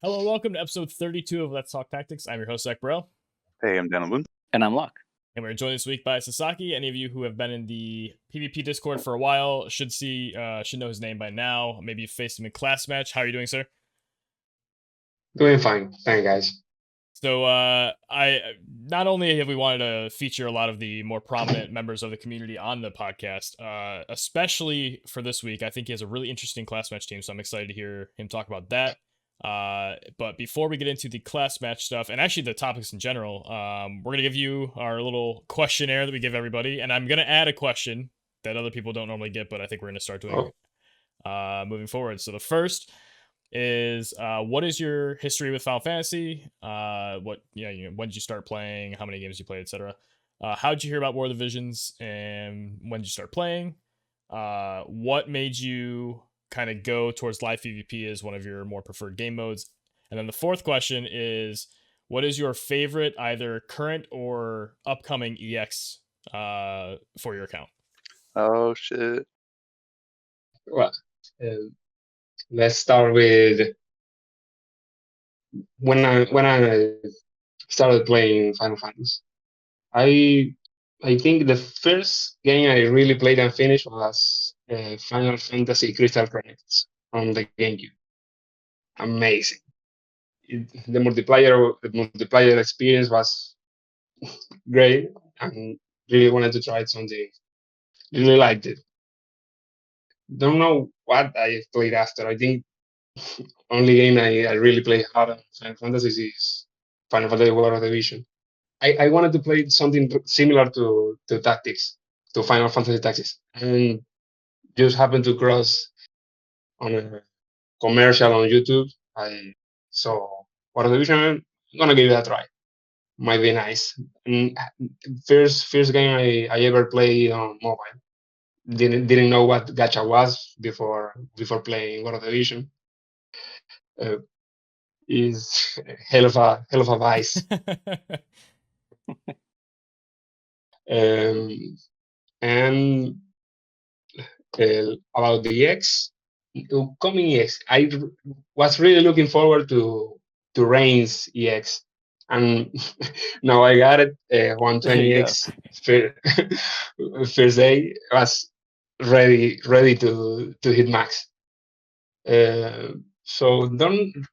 Hello, welcome to episode 32 of Let's Talk Tactics. I'm your host, Zach Burrell. Hey, I'm Danilun. And I'm Locke. And we're joined this week by Sasaki. Any of you who have been in the PvP Discord for a while should know his name by now. Maybe you faced him in class match. How are you doing, sir? Doing fine. Thank you, guys. So I not only have we wanted to feature a lot of the more prominent members of the community on the podcast, especially for this week, I think he has a really interesting class match team, so I'm excited to hear him talk about that. But before we get into the class match stuff, and actually the topics in general, we're going to give you our little questionnaire that we give everybody, and I'm going to add a question that other people don't normally get, but I think we're going to start doing moving forward. So the first is what is your history with Final Fantasy? When did you start playing? How many games you played, etc. How did you hear about War of the Visions, and when did you start playing? What made you kind of go towards live PvP as one of your more preferred game modes? And then the fourth question is, what is your favorite either current or upcoming EX for your account? Oh shit. Well, let's start with when I started playing Final Fantasy. I think the first game I really played and finished was Final Fantasy Crystal Chronicles on the GameCube. Amazing. The multiplayer experience was great, and really wanted to try something. Really liked it. Don't know what I played after. I think only game I really played hard on Final Fantasy is Final Fantasy War of the Vision. I wanted to play something similar to Tactics, to Final Fantasy Tactics, and just happened to cross on a commercial on YouTube. I saw War of the Vision. I'm gonna give it a try. Might be nice. And first game I ever played on mobile. Didn't know what gacha was before playing War of the Vision. Is hell of a vice. And about the EX, coming EX, I was really looking forward to Reign's EX, and now I got it. 120X first day was ready to hit max. So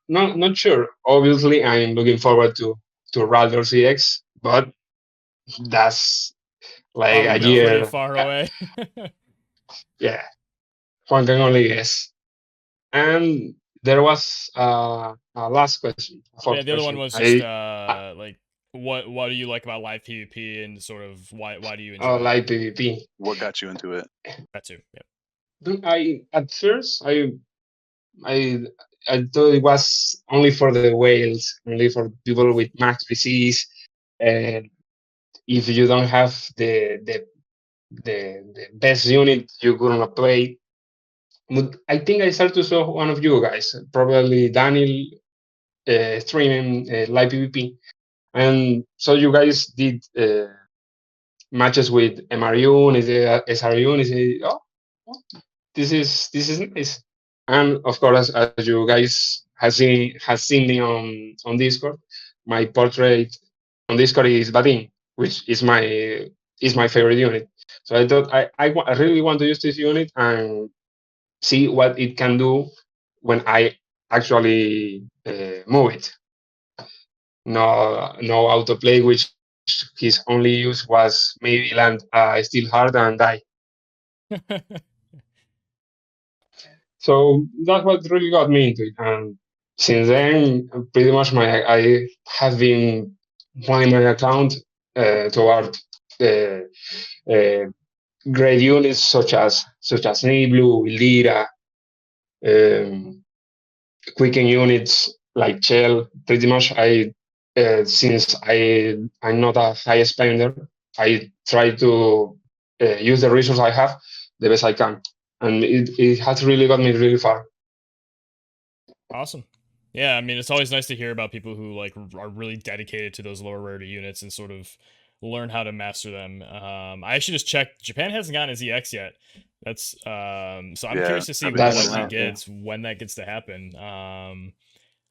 not sure. Obviously, I'm looking forward to Raldor's EX, but that's like a year pretty far away. Yeah, one can only guess. And there was a last question. Yeah, the other one was just like what do you like about live PvP, and sort of why do you enjoy live PvP? What got you into it? That too. Yeah. At first I thought it was only for the whales, only for people with max disease, and if you don't have the best unit, you couldn't play. But I think I started to saw one of you guys, probably Daniel, streaming live PvP, and so you guys did matches with MRU and SRU, and say, oh, this is nice. And of course, as you guys have seen me on Discord, my portrait on Discord is Badin, which is my favorite unit. So I thought I really want to use this unit and see what it can do when I actually move it. No autoplay, which his only use was maybe land Steel Hard and die. So that's what really got me into it, and since then, pretty much I have been playing my account toward great units such as Blue, Lira, quicken units like Shell. Pretty much, since I'm not a high spender, I try to use the resources I have the best I can, and it has really got me really far. Awesome. Yeah, I mean, it's always nice to hear about people who like are really dedicated to those lower rarity units and sort of learn how to master them. I actually just checked. Japan hasn't gotten his EX yet. That's so I'm curious to see when that gets to happen.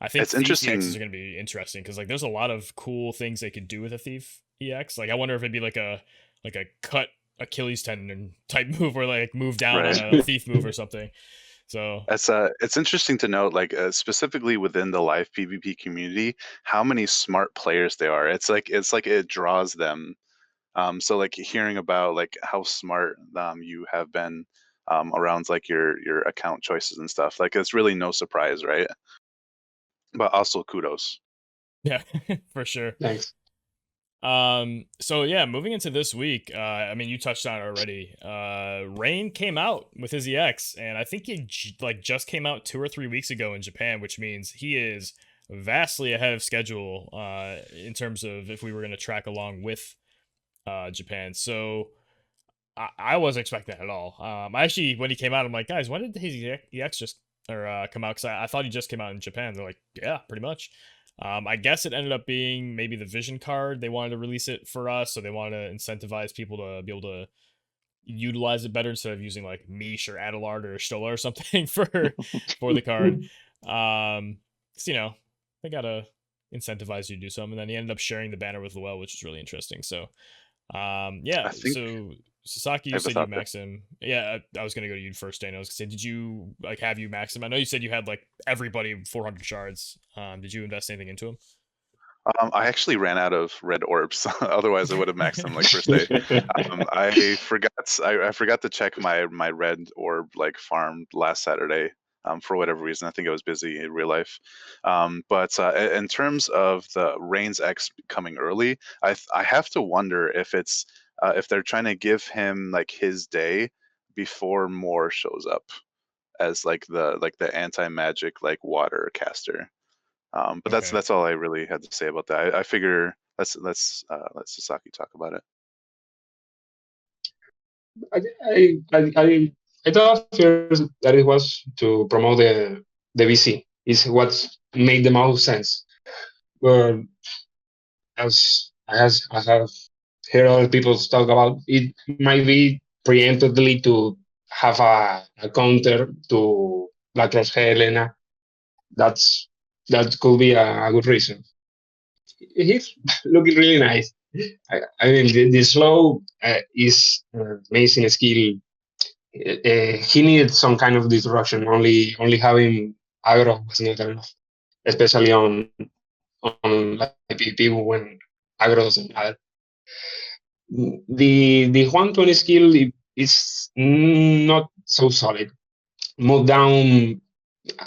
I think It's Thief EXs are interesting. going to be interesting because like there's a lot of cool things they could do with a Thief EX. Like I wonder if it'd be like a cut Achilles tendon type move or like move down on Right. a Thief move or something. So It's interesting to note, like specifically within the live PvP community, how many smart players there are. It's like it draws them. So like hearing about like how smart you have been around like your account choices and stuff, like it's really no surprise, right? But also kudos. yeah, for sure. Thanks. So yeah, moving into this week, I mean, you touched on it already. Rain came out with his EX, and I think he like just came out 2 or 3 weeks ago in Japan, which means he is vastly ahead of schedule in terms of if we were going to track along with Japan. So I wasn't expecting that at all. I actually, when he came out, I'm like, guys, when did his EX just or come out? Because I thought he just came out in Japan. They're like, yeah, pretty much. I guess it ended up being maybe the Vision card. They wanted to release it for us, so they wanted to incentivize people to be able to utilize it better instead of using like Mish or Adelard or Stola or something for the card. So, they gotta incentivize you to do something. And then he ended up sharing the banner with Luelle, which is really interesting. So yeah. I think So Sasaki, I you have a said you thought there. max him. Yeah, I was gonna go to you first, Dana. I was gonna say, did you like have you max him? I know you said you had like everybody 400 shards. Did you invest anything into I actually ran out of red orbs. Otherwise, I would have maxed them like first day. I I forgot to check my red orb like farm last Saturday. For whatever reason, I think I was busy in real life. But in terms of the Reigns X coming early, I have to wonder if they're trying to give him like his day before more shows up as like the anti magic like water caster. But that's Okay. that's all I really had to say about that. I figure let Sasaki talk about it. I thought first that it was to promote the VC. Is what made the most sense. But as I have heard other people talk about, it might be preemptively to have a counter to Black Rose Helena. That could be a good reason. He's looking really nice. I mean, the slow is amazing skill. He needed some kind of disruption. Only having aggro was not enough, especially on like PvP when aggro doesn't matter. The 120 skill is not so solid. Move down,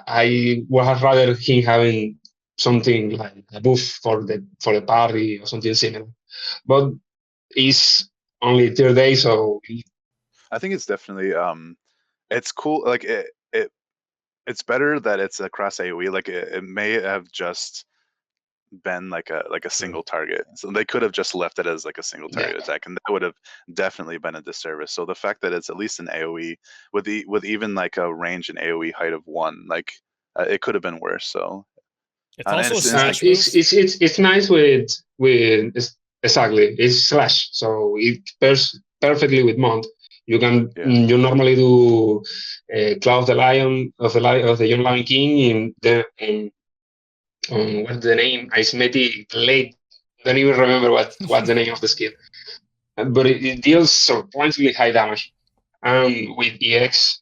I would have rather him having something like a buff for the party or something similar. But it's only 3 days, so I think it's definitely it's cool. Like it's better that it's across AoE. Like it may have just been like a True. single target. So they could have just left it as like a single yeah. target attack, and that would have definitely been a disservice. So the fact that it's at least an AoE with even like a range and AoE height of 1, like it could have been worse. So It's and also a it's slash instant. move. It's nice with exactly it's slash, so it pairs perfectly with mount. Yeah. You normally do Claw of the Lion of the Young Lion King in the what's the name? Ismetic Late. Don't even remember what's the name of the skill, but it deals surprisingly high damage. And with EX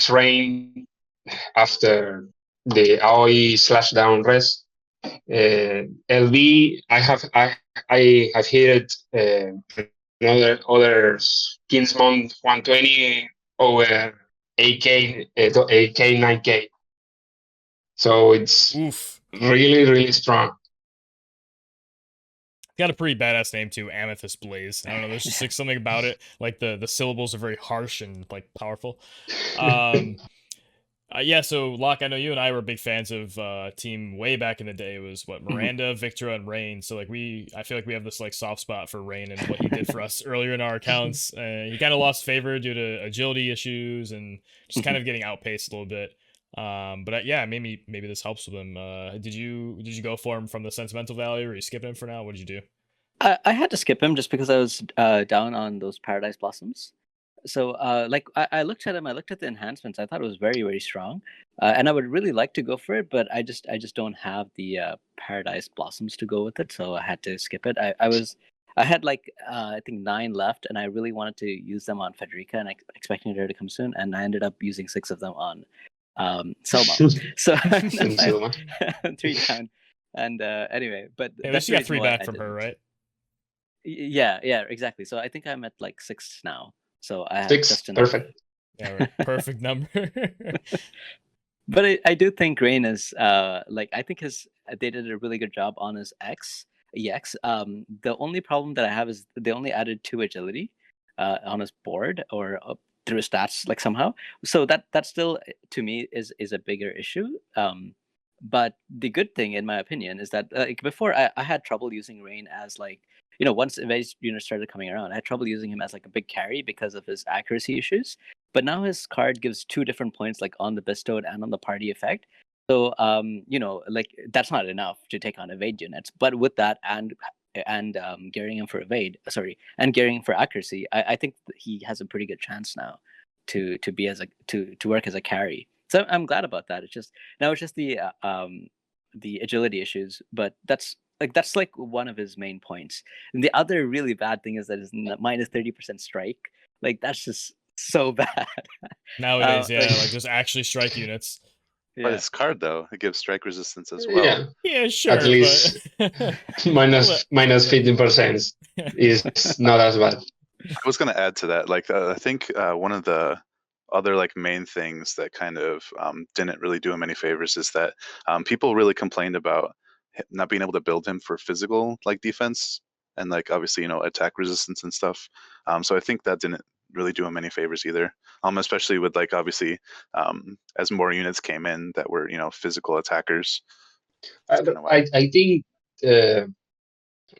Rain after the AOE slash down rest. LB, I have hit other Kingsmont 120 over AK 9K. So it's Oof. really strong. Got a pretty badass name too, Amethyst Blaze. I don't know. There's just like something about it. Like the syllables are very harsh and like powerful. Um, yeah, so Locke, I know you and I were big fans of team way back in the day. It was what Miranda, Victra, and Rain. So like I feel like we have this like soft spot for Rain and what he did for us earlier in our accounts. He kind of lost favor due to agility issues and just kind of getting outpaced a little bit. But yeah, maybe this helps with him. Did you go for him from the Sentimental Valley, or you skip him for now? What did you do? I had to skip him just because I was down on those Paradise Blossoms. So like I looked at him, I looked at the enhancements. I thought it was very, very strong, and I would really like to go for it, but I just don't have the Paradise Blossoms to go with it, so I had to skip it. I had like I think 9 left, and I really wanted to use them on Federica, and expecting her to come soon, and I ended up using 6 of them on Selma. So And that's Selma. 3 down. And anyway, but At that's least you the got reason 3 why back I from her, didn't. right? Yeah, exactly. So I think I'm at like 6 now. So I have 6, just enough. perfect. Yeah, right. Perfect number. But I do think Rain is like I think they did a really good job on his EX. The only problem that I have is they only added 2 agility on his board or through his stats like somehow. So that still to me is a bigger issue. But the good thing, in my opinion, is that like before I had trouble using Rain as like once Invade units started coming around, I had trouble using him as like a big carry because of his accuracy issues. But now his card gives 2 different points, like on the bestowed and on the party effect. So like that's not enough to take on evade units. But with that and gearing him for and gearing him for accuracy, I think he has a pretty good chance now to be as a to work as a carry. So I'm glad about that. It's just the agility issues, but that's like one of his main points. And the other really bad thing is that his minus 30% strike. Like that's just so bad. Nowadays, yeah, like- like just actually strike units. But Yeah. his card though, it gives strike resistance as well. Yeah, Yeah, sure, at least but minus 15% is not as bad. I was going to add to that. Like, I think one of the other like main things that kind of didn't really do him any favors is that people really complained about not being able to build him for physical like defense and like obviously attack resistance and stuff. So I think that didn't really do him any favors either. Especially with like obviously as more units came in that were physical attackers. I think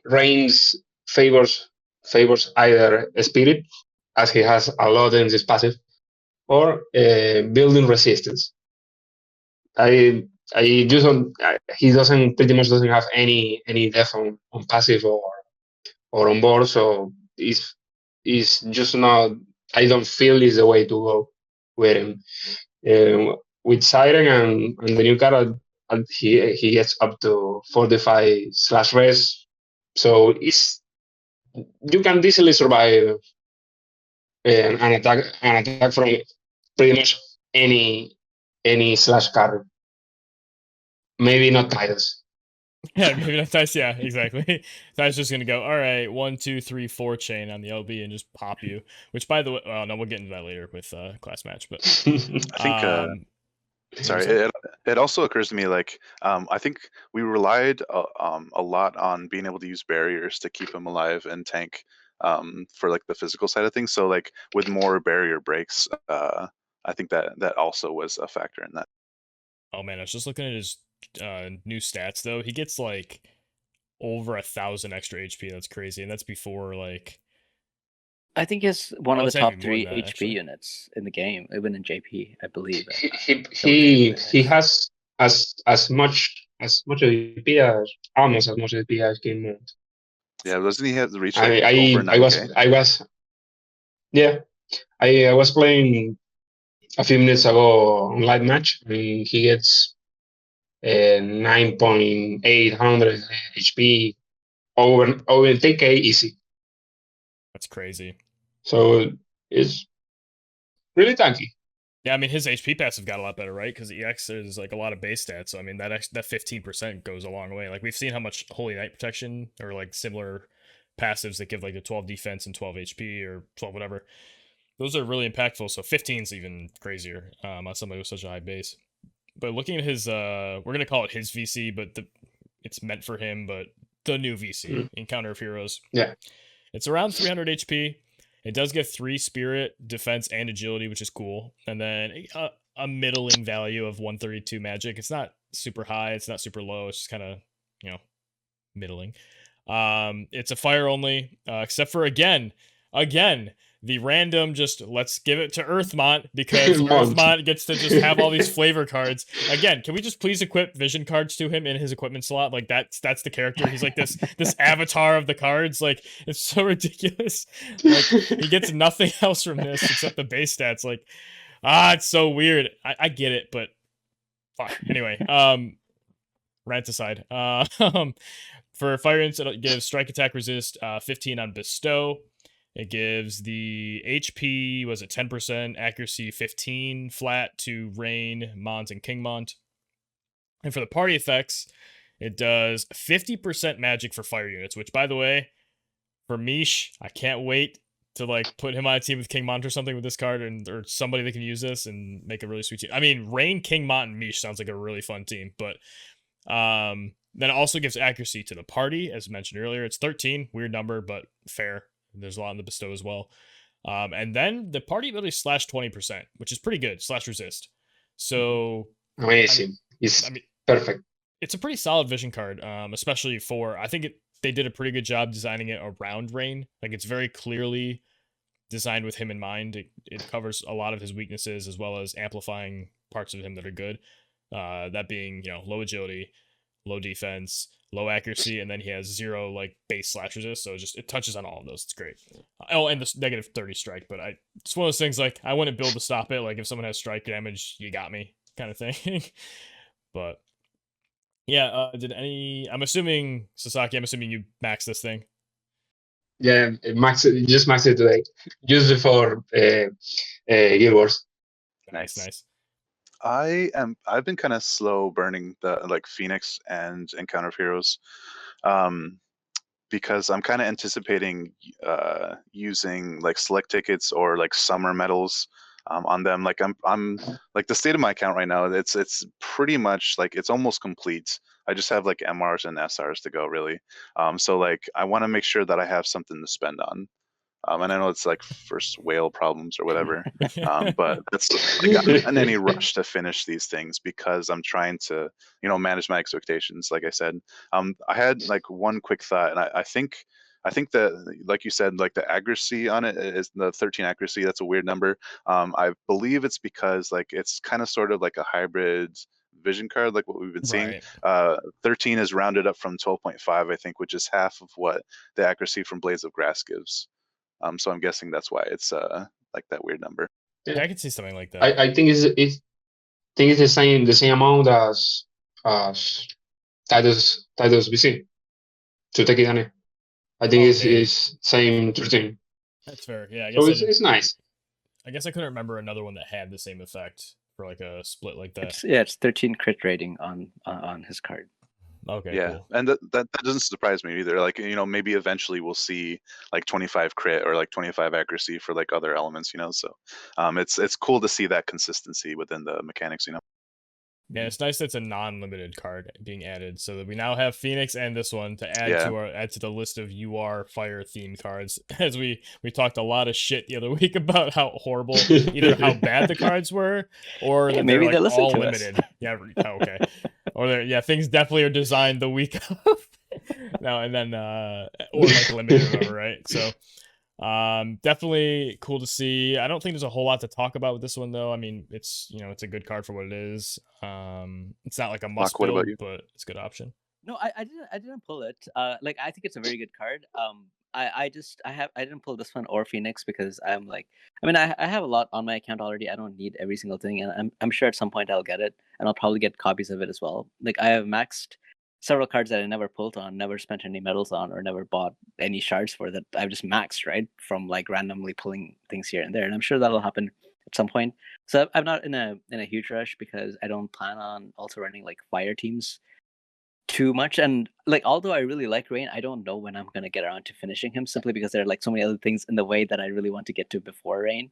Reigns favors either Spirit, as he has a lot in his passive, or building resistance. I just don't. He doesn't pretty much doesn't have any depth on passive or on board, so it's just not. I don't feel is the way to go with him. With Siren and the new card, he gets up to 45/res, so you can easily survive an attack from pretty much any slash card. Maybe not titles. yeah, maybe that's nice. Yeah, exactly. So I was just gonna go, all right, 1, 2, 3, 4 chain on the LB and just pop you. Which, by the way, well, no, we'll get into that later with class match. But I think sorry, it also occurs to me like I think we relied a lot on being able to use barriers to keep him alive and tank for like the physical side of things. So like with more barrier breaks, I think that also was a factor in that. Oh man, I was just looking at his new stats though. He gets like over 1,000 extra HP. That's crazy, and that's before like. I think he's one of it's the top even more 3 than that, HP actually. units in the game, even in JP, I believe. He has as much AP as almost as much AP as Game Mode. Yeah, doesn't he have to reach like over 9K? I was playing a few minutes ago on live match, and he gets 9,800 HP over 10K easy. That's crazy. So it's really tanky. Yeah, I mean his HP passive got a lot better, right? Because EX is like a lot of base stats. So I mean that 15% goes a long way. Like we've seen how much Holy Knight protection or like similar passives that give like a 12 defense and 12 HP or 12 whatever. Those are really impactful. So 15 is even crazier on somebody with such a high base. But looking at his, we're gonna call it his VC, but it's meant for him. But the new VC, Encounter of Heroes. Yeah, it's around 300 HP. It does get 3 spirit, defense, and agility, which is cool. And then a middling value of 132 magic. It's not super high. It's not super low. It's just kind of, middling. It's a fire only, except for again, the random just let's give it to Earthmont because Mont. Earthmont gets to just have all these flavor cards. Again, can we just please equip vision cards to him in his equipment slot? Like that's the character. He's like this avatar of the cards. Like it's so ridiculous. Like he gets nothing else from this except the base stats. Like it's so weird. I get it, but fuck. Anyway, rant aside. For fire ants, it gives strike attack resist 15 on bestow. It gives the HP, was it 10%, accuracy 15 flat to Rain, Mont, and King Mont. And for the party effects, it does 50% magic for fire units, which, by the way, for Mish, I can't wait to like put him on a team with King Mont or something with this card, or somebody that can use this and make a really sweet team. I mean, Rain, King Mont, and Mish sounds like a really fun team, but then it also gives accuracy to the party, as mentioned earlier. It's 13, weird number, but fair. There's a lot in the bestow as well. And then the party ability slash 20%, which is pretty good, slash resist. So Amazing. It's perfect. It's a pretty solid vision card, especially for, I think they did a pretty good job designing it around Rain. Like it's very clearly designed with him in mind. It covers a lot of his weaknesses as well as amplifying parts of him that are good. That being, low agility, low defense, low accuracy, and then he has 0 like base slash resist, so it touches on all of those. It's great. Oh, and the negative 30 strike, but it's one of those things like I wouldn't build to stop it. Like if someone has strike damage, you got me kind of thing. But yeah, I'm assuming Sasaki, you maxed this thing. Yeah, just maxed it today. Use it for Guild Wars. Nice. I've been kind of slow burning the like Phoenix and Encounter of Heroes, because I'm kind of anticipating using like select tickets or like summer medals on them. Like I'm like the state of my account right now. It's pretty much like it's almost complete. I just have like MRs and SRs to go really. So like I want to make sure that I have something to spend on. And I know it's like first whale problems or whatever, but that's like I'm not in any rush to finish these things because I'm trying to, manage my expectations. Like I said, I had like one quick thought, and I think that, like you said, like the accuracy on it is the 13 accuracy. That's a weird number. I believe it's because like it's kind of sort of like a hybrid vision card, like what we've been seeing. Right. 13 is rounded up from 12.5, I think, which is half of what the accuracy from Blades of Grass gives. So I'm guessing that's why it's like that weird number. Yeah, I could see something like that. I think it's the same amount as Titus BC to take it on it. I think it's same 13. That's fair. Yeah, I So guess it's nice. I guess I couldn't remember another one that had the same effect for like a split like that. It's 13 crit rating on his card. Okay, yeah, cool. And that doesn't surprise me either. Like, maybe eventually we'll see like 25 crit or like 25 accuracy for like other elements, So it's cool to see that consistency within the mechanics, Yeah, it's nice that it's a non-limited card being added, so that we now have Phoenix and this one to add to the list of UR fire themed cards. As we talked a lot of shit the other week about how horrible, either how bad the cards were, or that maybe they're like listen all to limited. Yeah, okay. Or things definitely are designed the week of. No, and then or like limited or whatever, right? So. Definitely cool to see. I don't think there's a whole lot to talk about with this one though. I mean, it's it's a good card for what it is. It's not like a must build, but it's a good option. No, I didn't pull it. Like I think it's a very good card. I didn't pull this one or Phoenix because I'm like, I have a lot on my account already. I don't need every single thing, and I'm sure at some point I'll get it, and I'll probably get copies of it as well. Like I have maxed several cards that I never pulled on, never spent any medals on, or never bought any shards for that I've just maxed, right? From like randomly pulling things here and there. And I'm sure that'll happen at some point. So I'm not in a huge rush because I don't plan on also running like fire teams too much. And like although I really like Rain, I don't know when I'm gonna get around to finishing him simply because there are like so many other things in the way that I really want to get to before Rain.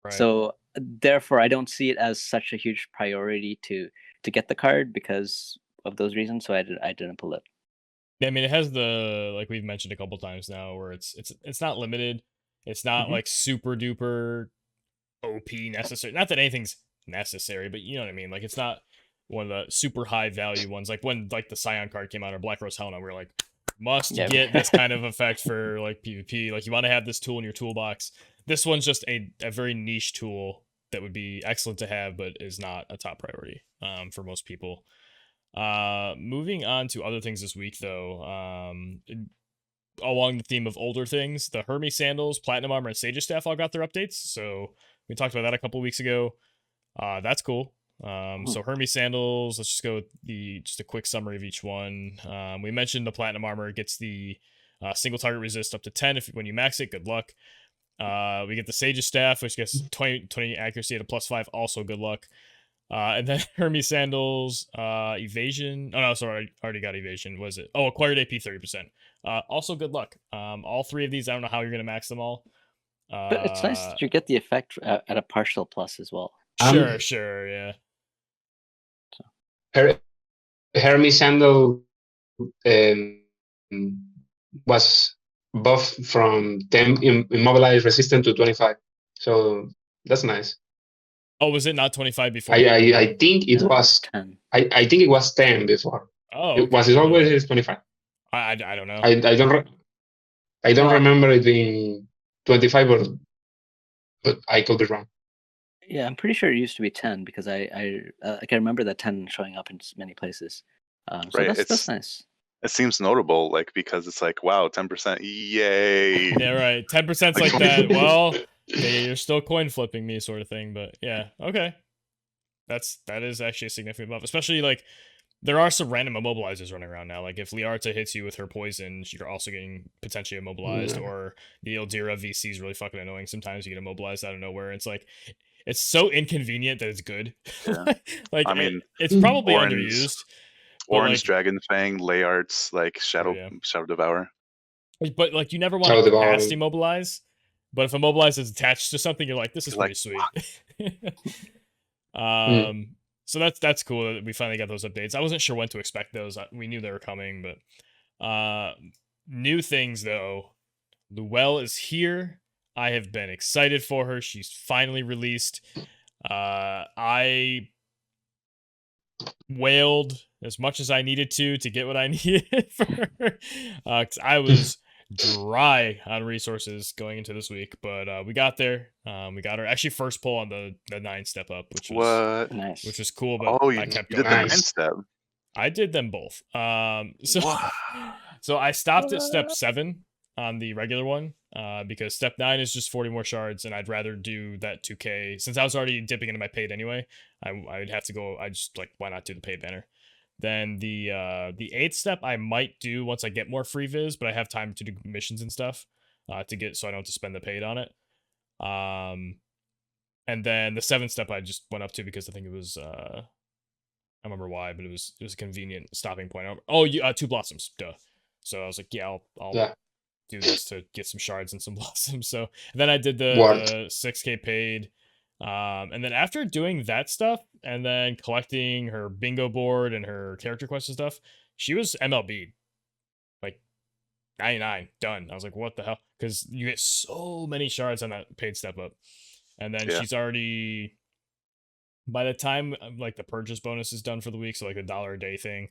Right. So therefore I don't see it as such a huge priority to get the card because of those reasons, so I didn't pull it. Yeah, I mean, it has the, like we've mentioned a couple times now, where it's not limited. It's not like super duper OP necessary. Not that anything's necessary, but you know what I mean. Like it's not one of the super high value ones. Like when like the Scion card came out or Black Rose Helena, we were like, must get this kind of effect for like PvP. Like you want to have this tool in your toolbox. this one's just a very niche tool that would be excellent to have, but is not a top priority for most people. Moving on to other things this week, though, along the theme of older things, the Hermes sandals, Platinum Armor, and Sage's Staff all got their updates. So we talked about that a couple weeks ago. That's cool. So Hermes sandals, let's just go with just a quick summary of each one. We mentioned the Platinum Armor gets the single target resist up to 10 when you max it. Good luck. We get the Sage's Staff, which gets 20 accuracy at a +5. Also good luck. And then Hermes sandals, evasion. Oh no, sorry, I already got evasion. Was it? Oh, acquired AP 30%. Also good luck. All three of these, I don't know how you're gonna max them all. But it's nice that you get the effect at a partial plus as well. Sure, yeah. Hermes sandal was buff from 10 immobilized resistant to 25. So that's nice. Oh, was it not 25 before? I think it was 10. I think it was 10 before. Oh, okay. Was it always 25? I don't know. I don't remember it being 25, but I could be wrong. Yeah, I'm pretty sure it used to be 10 because I can remember that 10 showing up in many places. So Right, that's nice. It seems notable, like, because it's like, wow, 10%, yay! Yeah, right. 10%'s like that. Well, you're still coin flipping me, sort of thing. But yeah, okay. That is actually a significant buff, especially like there are some random immobilizers running around now. Like if Liarta hits you with her poison, you're also getting potentially immobilized, or the Ildira VC is really fucking annoying. Sometimes you get immobilized out of nowhere. It's like it's so inconvenient that it's good. Yeah. Like I mean, it's probably Orange- underused. Orange like, Dragon Fang, Layarts, like Shadow Devour. But like you never want to cast immobilize. But if immobilize is attached to something, you're like, this is pretty sweet. So that's cool that we finally got those updates. I wasn't sure when to expect those. We knew they were coming, but new things though. Luelle is here. I have been excited for her. She's finally released. I wailed as much as I needed to get what I needed for her, because I was dry on resources going into this week, but we got there. We got her actually first pull on the 9 step up, which was nice, which was cool. But I kept going. Did the 9 step. I did them both. So I stopped at step 7 on the regular one, because step 9 is just 40 more shards, and I'd rather do that 2k since I was already dipping into my paid anyway. I'd have to go. I just like, why not do the paid banner? Then the 8th step I might do once I get more free viz, but I have time to do missions and stuff to get, so I don't have to spend the paid on it. And then the 7th step I just went up to because I think it was I don't remember why, but it was a convenient stopping point. Oh, 2 blossoms, duh. So I was like, yeah, I'll do this to get some shards and some blossoms. So then I did the 6k paid. And then after doing that stuff and then collecting her bingo board and her character quest and stuff, she was MLB. Like 99, done. I was like, what the hell? Because you get so many shards on that paid step up. And then she's already, by the time like the purchase bonus is done for the week, so like the $1 a day thing,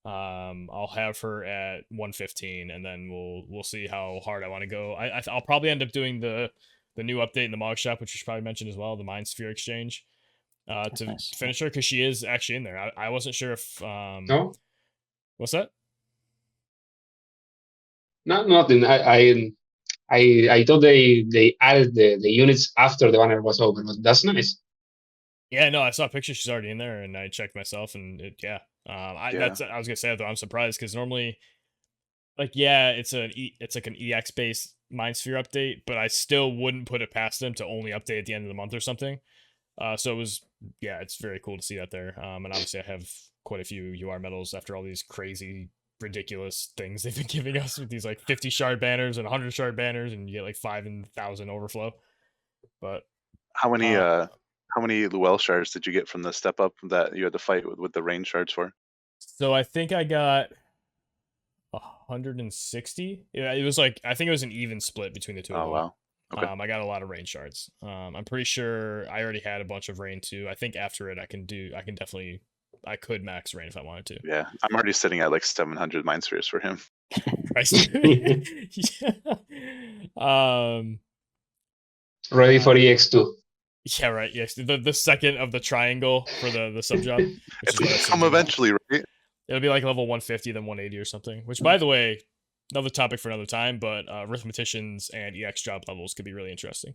I'll have her at 115, and then we'll see how hard I want to go. I'll probably end up doing the new update in the Mog Shop, which you should probably mention as well, the Mind Sphere exchange, to finish her, because she is actually in there. I wasn't sure if no. What's that? No, nothing. I thought they added the units after the banner was over, but that's nice. Yeah, no, I saw a picture. She's already in there, and I checked myself, and I was gonna say that, though. I'm surprised because normally, like, yeah, it's like an EX based Mind Sphere update, but I still wouldn't put it past them to only update at the end of the month or something. So it was, it's very cool to see that there. And obviously I have quite a few UR medals after all these crazy, ridiculous things they've been giving us with these like 50 shard banners and 100 shard banners, and you get like 5,000 overflow. But how many Luelle shards did you get from the step up that you had to fight with the rain shards for? So I think I got 160. Yeah, it was like, I think it was an even split between the two of them. Wow. Okay. I got a lot of rain shards. I'm pretty sure I already had a bunch of rain too. I think after it I could max rain if I wanted to. Yeah, I'm already sitting at like 700 Mind Spheres for him. Christ. Yeah. Ready for EX2. Yeah, right. Yes, the second of the triangle for the sub job, which It's is what I gonna assumed come eventually, right? it'll be like level 150, then 180 or something. Which, by the way, another topic for another time. But arithmeticians and EX job levels could be really interesting.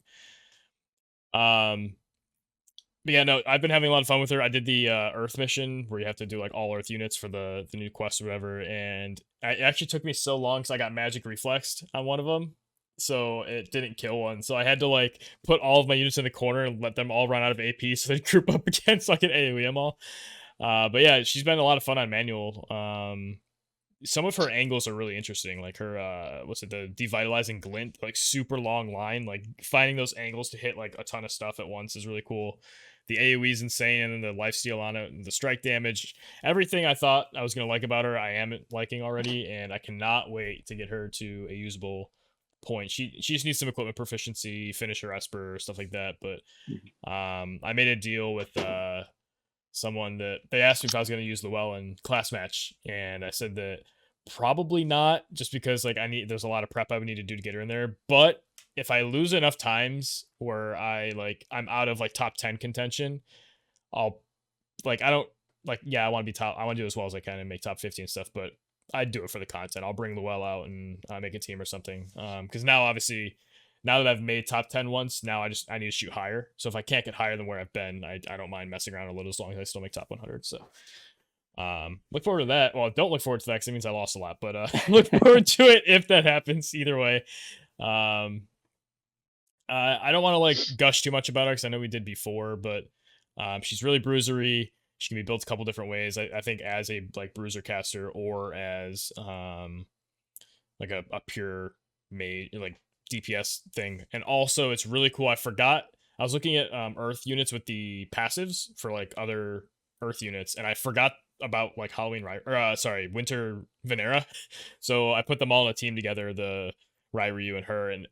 But yeah, no, I've been having a lot of fun with her. I did the Earth mission where you have to do like all Earth units for the new quest or whatever, and it actually took me so long because I got magic reflexed on one of them, so it didn't kill one. So I had to like put all of my units in the corner and let them all run out of AP so they group up again so I could AoE them all. But yeah, she's been a lot of fun on manual. Some of her angles are really interesting, like her what's it, the devitalizing glint, like super long line, like finding those angles to hit like a ton of stuff at once is really cool. The AoE is insane, and then the lifesteal on it, and the strike damage, everything I thought I was gonna like about her, I am liking already, and I cannot wait to get her to a usable point. She just needs some equipment proficiency, finish her Esper, stuff like that. But I made a deal with someone that they asked me if I was going to use Luelle in class match, and I said that probably not, just because like there's a lot of prep I would need to do to get her in there. But if I lose enough times where I'm out of like top 10 contention, I'll I don't I want to be top. I want to do as well as I can and make top 50 and stuff. But I'd do it for the content. I'll bring Luelle out and make a team or something. Because now obviously, now that I've made top 10 once, now I need to shoot higher. So if I can't get higher than where I've been, I don't mind messing around a little as long as I still make top 100. So look forward to that. Well, don't look forward to that because it means I lost a lot. But look forward to it if that happens. Either way, I don't want to like gush too much about her because I know we did before, but she's really bruisery. She can be built a couple different ways. I think as a like bruiser caster or as like a pure mage, like DPS thing. And also it's really cool. I forgot I was looking at earth units with the passives for like other earth units, and I forgot about like Halloween Winter Venera. So I put them all in a team together, the Ryu and her, and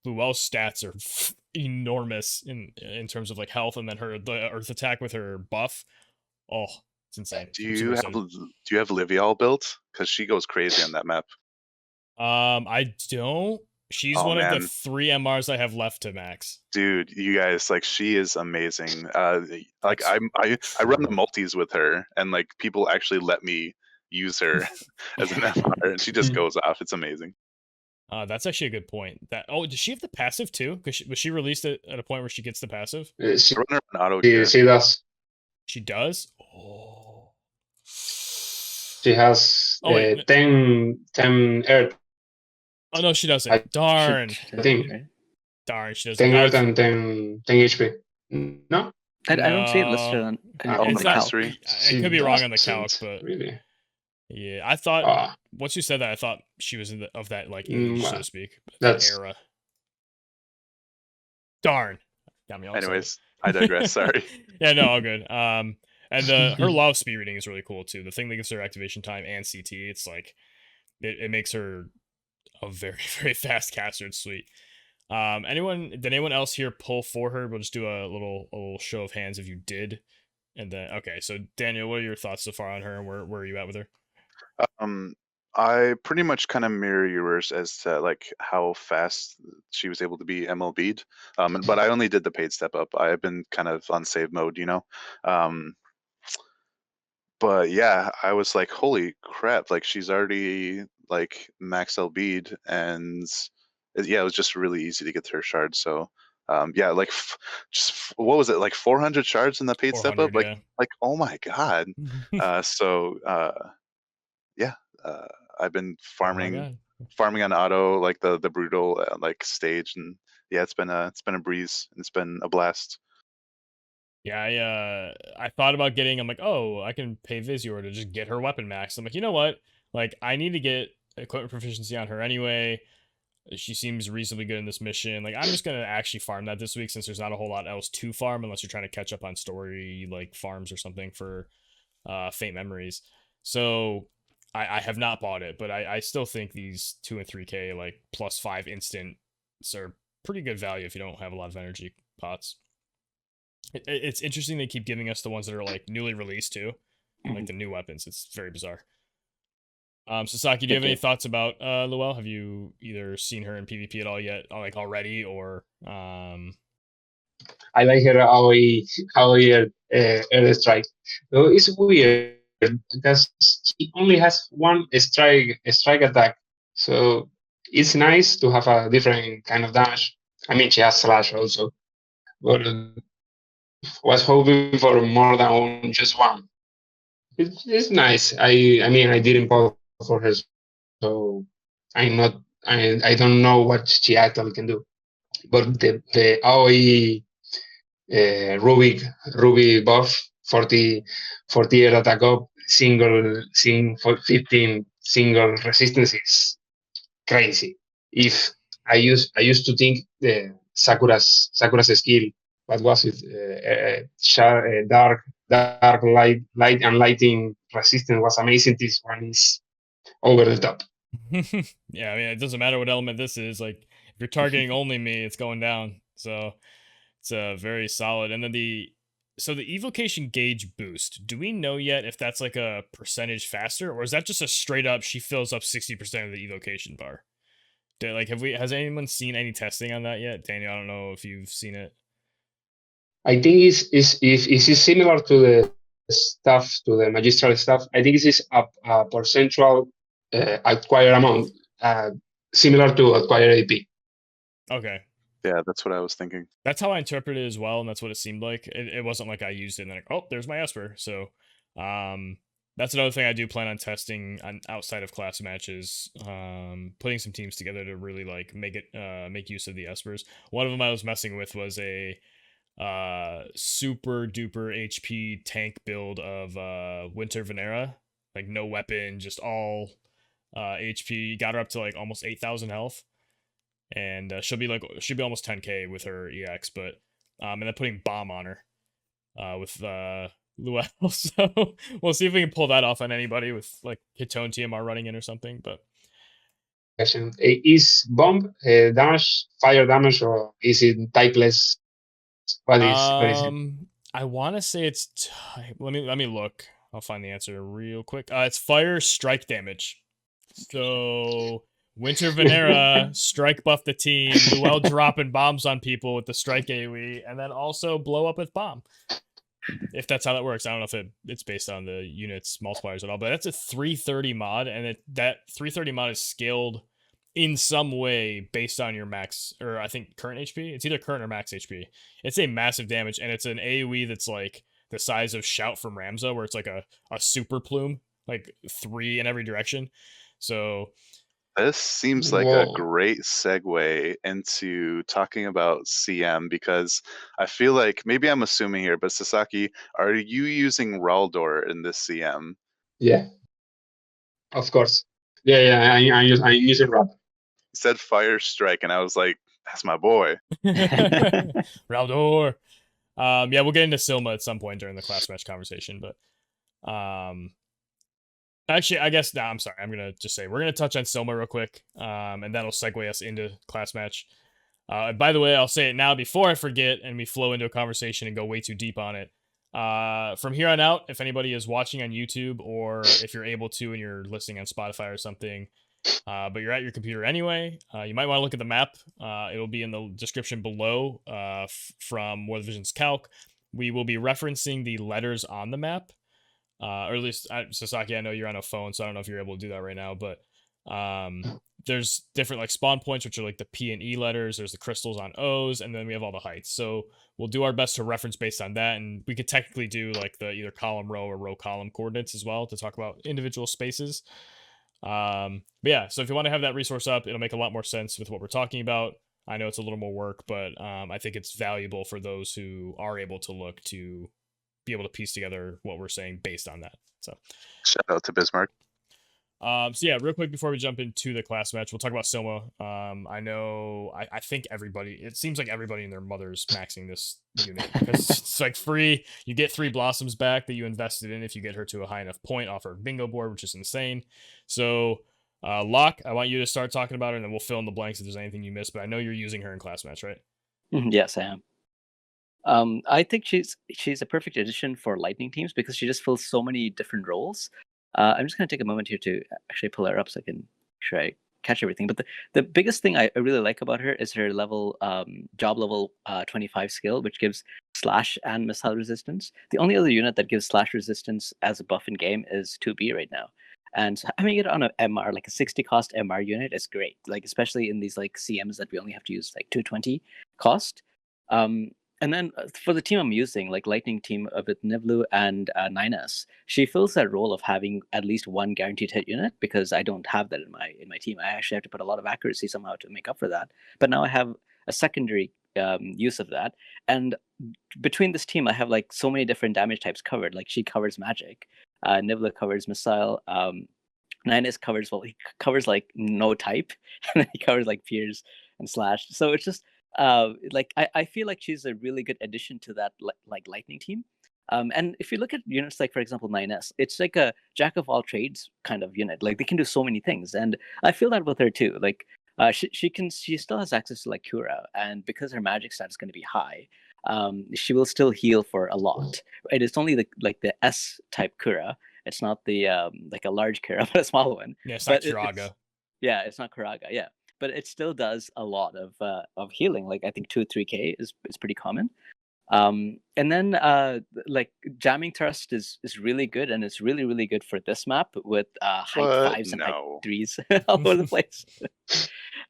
Luelle's stats are enormous in terms of like health, and then the earth attack with her buff. Oh, it's insane. Do you have Livial built? Because she goes crazy on that map. I don't. She's one of the 3 MRs I have left to max. Dude, you guys, like, she is amazing. Like I run the multis with her, and like people actually let me use her as an MR, and she just goes off. It's amazing. That's actually a good point. Does she have the passive too? Because was she released at a point where she gets the passive? She, I run her on auto. she does. She does? Oh. She has 10 earth. Oh no, she doesn't. Darn. I think. Darn, she doesn't. 10 earth and 10 HP. No? I don't see it listed on the calc. I could be wrong on the calc, but really. Yeah, I thought once you said that, I thought she was of that like age, so to speak, that era. Darn. Got me all Anyways, I digress. Sorry. Yeah, no, all good. And her law of speed reading is really cool too. The thing that gives her activation time and CT, it's like it makes her a very, very fast caster. It's sweet. Did anyone else here pull for her? We'll just do a little show of hands if you did. And then okay, so Daniel, what are your thoughts so far on her, and where are you at with her? I pretty much kind of mirror yours as to like how fast she was able to be MLB'd. But I only did the paid step up. I have been kind of on save mode, you know. But yeah, I was like, holy crap! Like she's already like max LB'd, and it was just really easy to get her shards. So yeah, like just what was it, like 400 shards in the paid step up? Like oh my god. Yeah, I've been farming on auto, like the brutal like stage, and yeah, it's been a breeze. It's been a blast. Yeah, I thought about getting. I'm like, oh, I can pay Visior to just get her weapon max. I'm like, you know what? Like, I need to get equipment proficiency on her anyway. She seems reasonably good in this mission. Like, I'm just gonna actually farm that this week since there's not a whole lot else to farm unless you're trying to catch up on story like farms or something for Faint Memories. So I have not bought it, but I still think these 2 and 3K like +5 instants are pretty good value if you don't have a lot of energy pots. It's interesting they keep giving us the ones that are like newly released too, like the new weapons. It's very bizarre. Sasaki, do you have any thoughts about Luelle? Have you either seen her in PvP at all yet, like already, or I like her AOE air strike. So it's weird because she only has one strike attack. So it's nice to have a different kind of damage. I mean, she has slash also, but was hoping for more than just one. It's nice. I mean, I didn't vote for her, so I'm not. I don't know what she actually can do. But the AOE Ruby buff 40 air attack up for 15 single resistance is crazy. If I used to think the Sakura's skill, what was it? Dark light and lighting resistance was amazing. This one is over the top. Yeah, I mean, it doesn't matter what element this is. Like, if you're targeting only me, it's going down. So it's very solid. And then the evocation gauge boost. Do we know yet if that's like a percentage faster, or is that just a straight up she fills up 60% of the evocation bar? Like, has anyone seen any testing on that yet? Daniel, I don't know if you've seen it. I think it's similar to the stuff, to the magistral stuff. I think this is a percentual acquire amount, similar to acquire AP. Okay. Yeah, that's what I was thinking. That's how I interpreted it as well, and that's what it seemed like. It wasn't like I used it and then, oh, there's my Esper. So that's another thing I do plan on testing on outside of class matches, putting some teams together to really like make use of the Espers. One of them I was messing with was a super duper HP tank build of Winter Venera, like no weapon, just all HP. Got her up to like almost 8,000 health, and she'll be almost 10k with her EX. But and then putting bomb on her with Luelle. So we'll see if we can pull that off on anybody with like Hitone TMR running in or something. But is bomb damage fire damage, or is it typeless? What is it? I want to say it's let me look. I'll find the answer real quick. It's fire strike damage. So Winter Venera strike buff the team. Luelle dropping bombs on people with the strike AoE, and then also blow up with bomb. If that's how that works, I don't know if it's based on the units multipliers at all. But that's a 330 mod, and that 330 mod is scaled in some way based on your max, or I think current HP. It's either current or max HP. It's a massive damage, and it's an AoE that's like the size of Shout from Ramza, where it's like a super plume, like 3 in every direction. So this seems like a great segue into talking about CM, because I feel like, maybe I'm assuming here, but Sasaki, are you using Raldor in this CM? Yeah, of course. Yeah. I'm using Raldor. He said Fire Strike, and I was like, that's my boy. Raldor. Yeah, we'll get into Silma at some point during the class match conversation, but actually, I guess I'm sorry. I'm gonna just say we're gonna touch on Silma real quick, and that'll segue us into class match. By the way, I'll say it now before I forget, and we flow into a conversation and go way too deep on it. From here on out, if anybody is watching on YouTube, or if you're able to and you're listening on Spotify or something, but you're at your computer anyway, you might want to look at the map. It'll be in the description below from War of the Visions Calc. We will be referencing the letters on the map. Or at least, Sasaki, I know you're on a phone, so I don't know if you're able to do that right now, but there's different like spawn points, which are like the P and E letters. There's the crystals on O's, and then we have all the heights. So we'll do our best to reference based on that, and we could technically do like the either column row or row column coordinates as well to talk about individual spaces. But yeah, so if you want to have that resource up, it'll make a lot more sense with what we're talking about. I know it's a little more work, but I think it's valuable for those who are able to look to be able to piece together what we're saying based on that. So shout out to Bismarck. So yeah, real quick before we jump into the class match, we'll talk about Silma. I think it seems like everybody and their mother's maxing this unit because it's like free. You get 3 blossoms back that you invested in if you get her to a high enough point off her bingo board, which is insane. So Locke, I want you to start talking about her, and then we'll fill in the blanks if there's anything you missed, but I know you're using her in class match, right? Yes, I am. I think she's a perfect addition for lightning teams because she just fills so many different roles. I'm just going to take a moment here to actually pull her up so I can make sure I catch everything. But the biggest thing I really like about her is her level job level 25 skill, which gives slash and missile resistance. The only other unit that gives slash resistance as a buff in game is 2B right now. And having it on a MR, like a 60 cost MR unit, is great. Like especially in these like CMs that we only have to use like 220 cost. And then for the team I'm using, like Lightning team with Nivlu and Ninas, she fills that role of having at least one guaranteed hit unit because I don't have that in my team. I actually have to put a lot of accuracy somehow to make up for that. But now I have a secondary use of that. And between this team, I have like so many different damage types covered. Like she covers magic, Nivlu covers missile, Ninas covers, well, he covers like no type, and then he covers like Pierce and Slash. So it's just like I feel like she's a really good addition to that like Lightning team. And if you look at units like, for example, 9S, it's like a jack of all trades kind of unit. Like they can do so many things, and I feel that with her too. Like she still has access to like Cura, and because her magic stat is going to be high, she will still heal for a lot. Right? It's only the S type Cura. It's not the like a large Cura, but a small one. Yeah, it's not Kiraga. Yeah, it's not Kiraga. Yeah, but it still does a lot of healing. Like I think 2-3K is pretty common. And then like jamming thrust is really good, and it's really good for this map with height 5s and height 3s all over the place.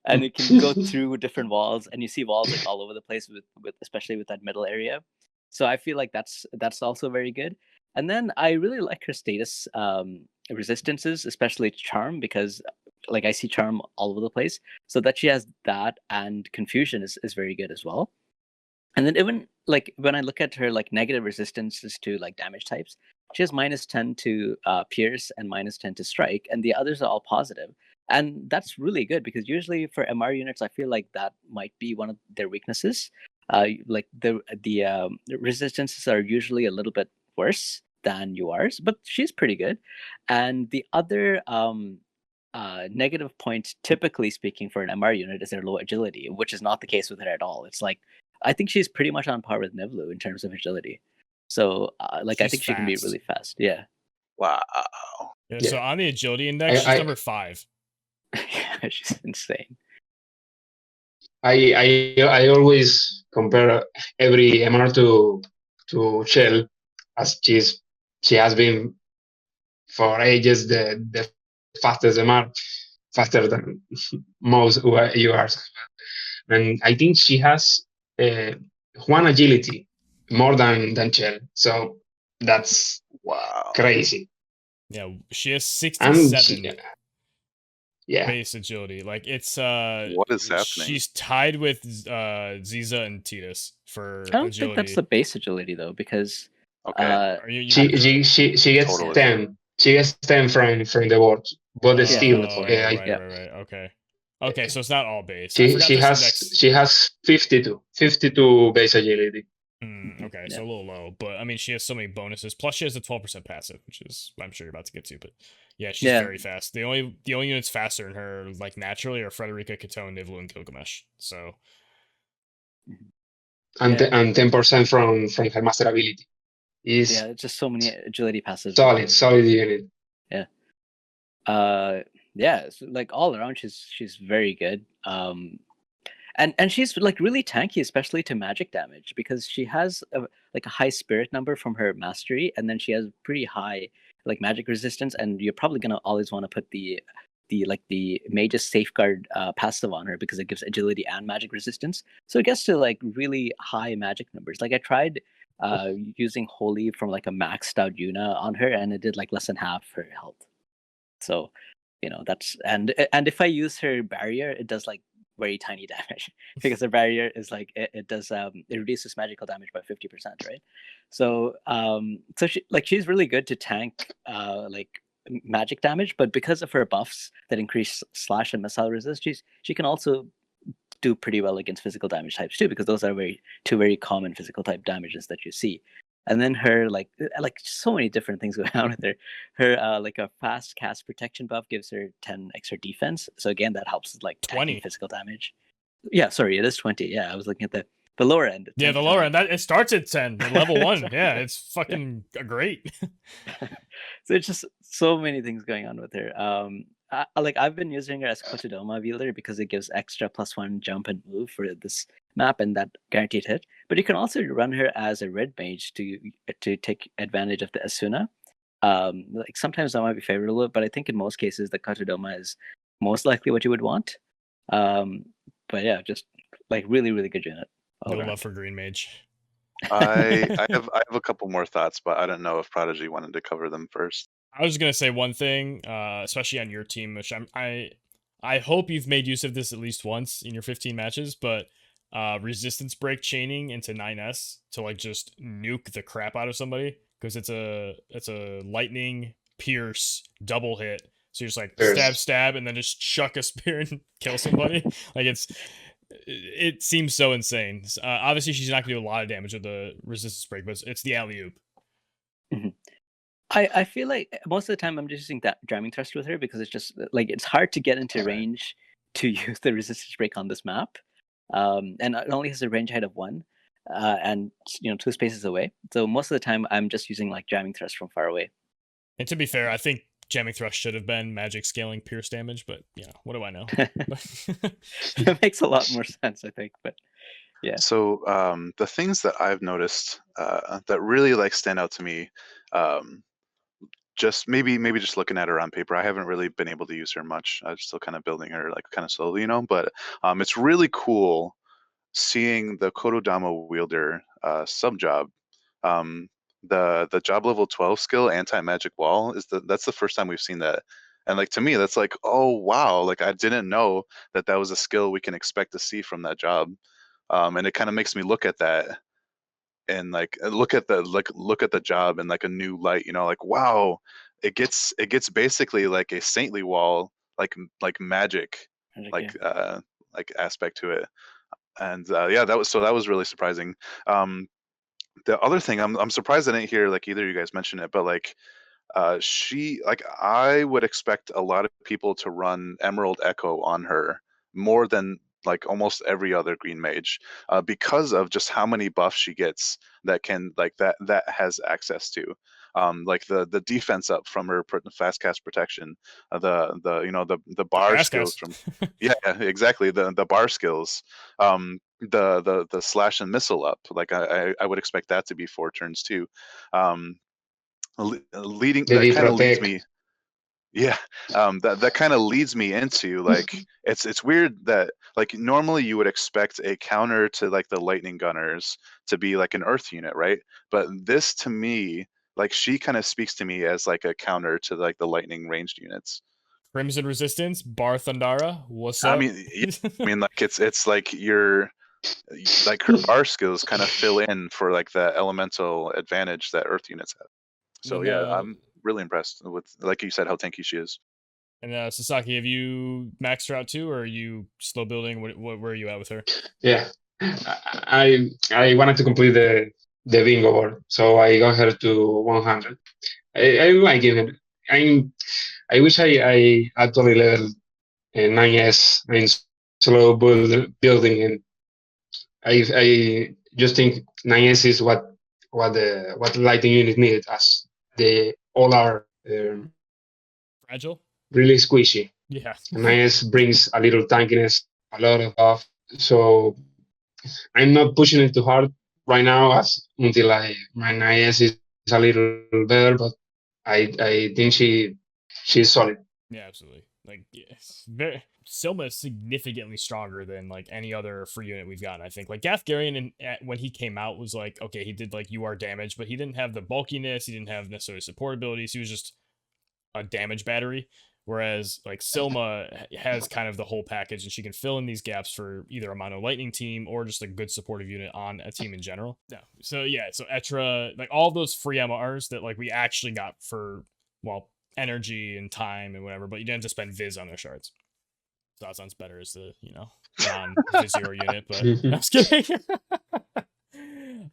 And you can go through different walls, and you see walls like all over the place with especially with that middle area. So I feel like that's also very good. And then I really like her status resistances, especially charm, because like I see charm all over the place. So that she has that and confusion is very good as well. And then even like when I look at her like negative resistances to like damage types, she has -10 to pierce and -10 to strike, and the others are all positive. And that's really good because usually for MR units, I feel like that might be one of their weaknesses. Like the resistances are usually a little bit worse than yours, but she's pretty good. And the other negative point, typically speaking, for an MR unit is their low agility, which is not the case with her at all. It's like I think she's pretty much on par with Nivlu in terms of agility. So like I think she can be really fast. Yeah. Wow. Yeah, so on the agility index, she's number 5. Yeah, she's insane. I always compare every MR to Shell, as she has been for ages the fastest MR, faster than most URs. And I think she has one agility more than Shell. So that's crazy. Yeah, she has 67 yeah. base agility. Like it's what is happening? She's tied with Ziza and Titus for agility. I don't think that's the base agility though, because she gets totally 10. She gets 10 from the board, but it's still right. Okay, so it's not all base. She has 52 base agility. Okay, so a little low, but I mean she has so many bonuses. Plus she has a 12% passive, which is I'm sure you're about to get to. But yeah, she's very fast. The only units faster than her, like naturally, are Frederica, Katone, Nivlu, and Gilgamesh. So and 10% from her master ability. It's just so many agility passives. Solid unit. Yeah. So, like all around, she's very good. And she's like really tanky, especially to magic damage, because she has a high spirit number from her mastery, and then she has pretty high like magic resistance, and you're probably gonna always want to put the Mage's Safeguard passive on her because it gives agility and magic resistance. So it gets to like really high magic numbers. Like I tried using Holy from like a maxed out Yuna on her, and it did like less than half her health. So that's and if I use her barrier, it does like very tiny damage because the barrier is like it does it reduces magical damage by 50%, right? So so she's really good to tank like magic damage, but because of her buffs that increase slash and missile resist, she can also do pretty well against physical damage types too, because those are two very common physical type damages that you see. And then her like so many different things going on with her. Her like a fast cast protection buff gives her 10 extra defense. So again, that helps with like 20 physical damage. Yeah, sorry, it is 20. Yeah, I was looking at the lower end. Yeah, the lower end. That it starts at 10. Level 1. Yeah, it's fucking great. So it's just so many things going on with her. like I've been using her as Kotodama wielder because it gives extra +1 jump and move for this map and that guaranteed hit. But you can also run her as a red mage to take advantage of the Asuna. Like sometimes that might be favorable, but I think in most cases the Kotodama is most likely what you would want. But yeah, just like really, really good unit. No love for green mage. I have a couple more thoughts, but I don't know if Prodigy wanted to cover them first. I was gonna say one thing, especially on your team, which I hope you've made use of this at least once in your 15 matches, but resistance break chaining into 9S to like just nuke the crap out of somebody because it's a lightning pierce double hit. So you're just like stab, and then just chuck a spear and kill somebody. Like it seems so insane. Obviously, she's not gonna do a lot of damage with the resistance break, but it's the alley oop. Mm-hmm. I feel like most of the time I'm just using that jamming thrust with her because it's just like it's hard to get into range to use the resistance break on this map, and it only has a range height of 1, and 2 spaces away. So most of the time I'm just using like jamming thrust from far away. And to be fair, I think jamming thrust should have been magic scaling pierce damage, but what do I know? It makes a lot more sense, I think. But yeah. So the things that I've noticed that really like stand out to me. Just maybe just looking at her on paper, I haven't really been able to use her much. I'm still kind of building her like kind of slowly, but it's really cool seeing the Kotodama wielder sub job. The job level 12 skill, anti-magic wall, that's the first time we've seen that. And like to me, that's like, oh wow, like I didn't know that was a skill we can expect to see from that job. And it kind of makes me look at that and like look at the job in like a new light, like wow, it gets basically like a saintly wall, like magic, like aspect to it. And yeah, that was really surprising. The other thing, I'm surprised I didn't hear like either of you guys mention it, but like she, like I would expect a lot of people to run Emerald Echo on her more than like almost every other green mage, because of just how many buffs she gets that can like that has access to. Like the defense up from her fast cast protection, the bar fast skills cast. from yeah, exactly, the bar skills, the slash and missile up. Like I would expect that to be 4 turns too. Leading that kind of leads me that kind of leads me into like it's weird that like normally you would expect a counter to like the lightning gunners to be like an earth unit, right? But this to me, like she kind of speaks to me as like a counter to like the lightning ranged units. Crimson Resistance, Bar Thundara, what's up? I mean like it's like like her bar skills kind of fill in for like the elemental advantage that earth units have. So yeah, I'm really impressed with, like you said, how tanky she is. And Sasaki, have you maxed her out too, or are you slow building? Where are you at with her? Yeah, I wanted to complete the bingo board, so I got her to 100. I like it. I wish I actually leveled 9S. I'm slow building, and I just think 9S is what the lighting unit needed, as they all are fragile, really squishy. Yeah, 9S brings a little tankiness, a lot of buff. So I'm not pushing it too hard right now, until my 9S is a little better. But I think she's solid. Yeah, absolutely. Like, Silma is significantly stronger than like any other free unit we've gotten. I think like Gathgarian, when he came out, was like, okay, he did like UR damage, but he didn't have the bulkiness. He didn't have necessarily support abilities. He was just a damage battery. Whereas like Silma has kind of the whole package, and she can fill in these gaps for either a mono lightning team or just a good supportive unit on a team in general. Yeah. So Etra, like all those free MRs that like we actually got for energy and time and whatever, but you didn't have to spend Viz on their shards. So that sounds better as the non-Vizier unit, but I'm just kidding.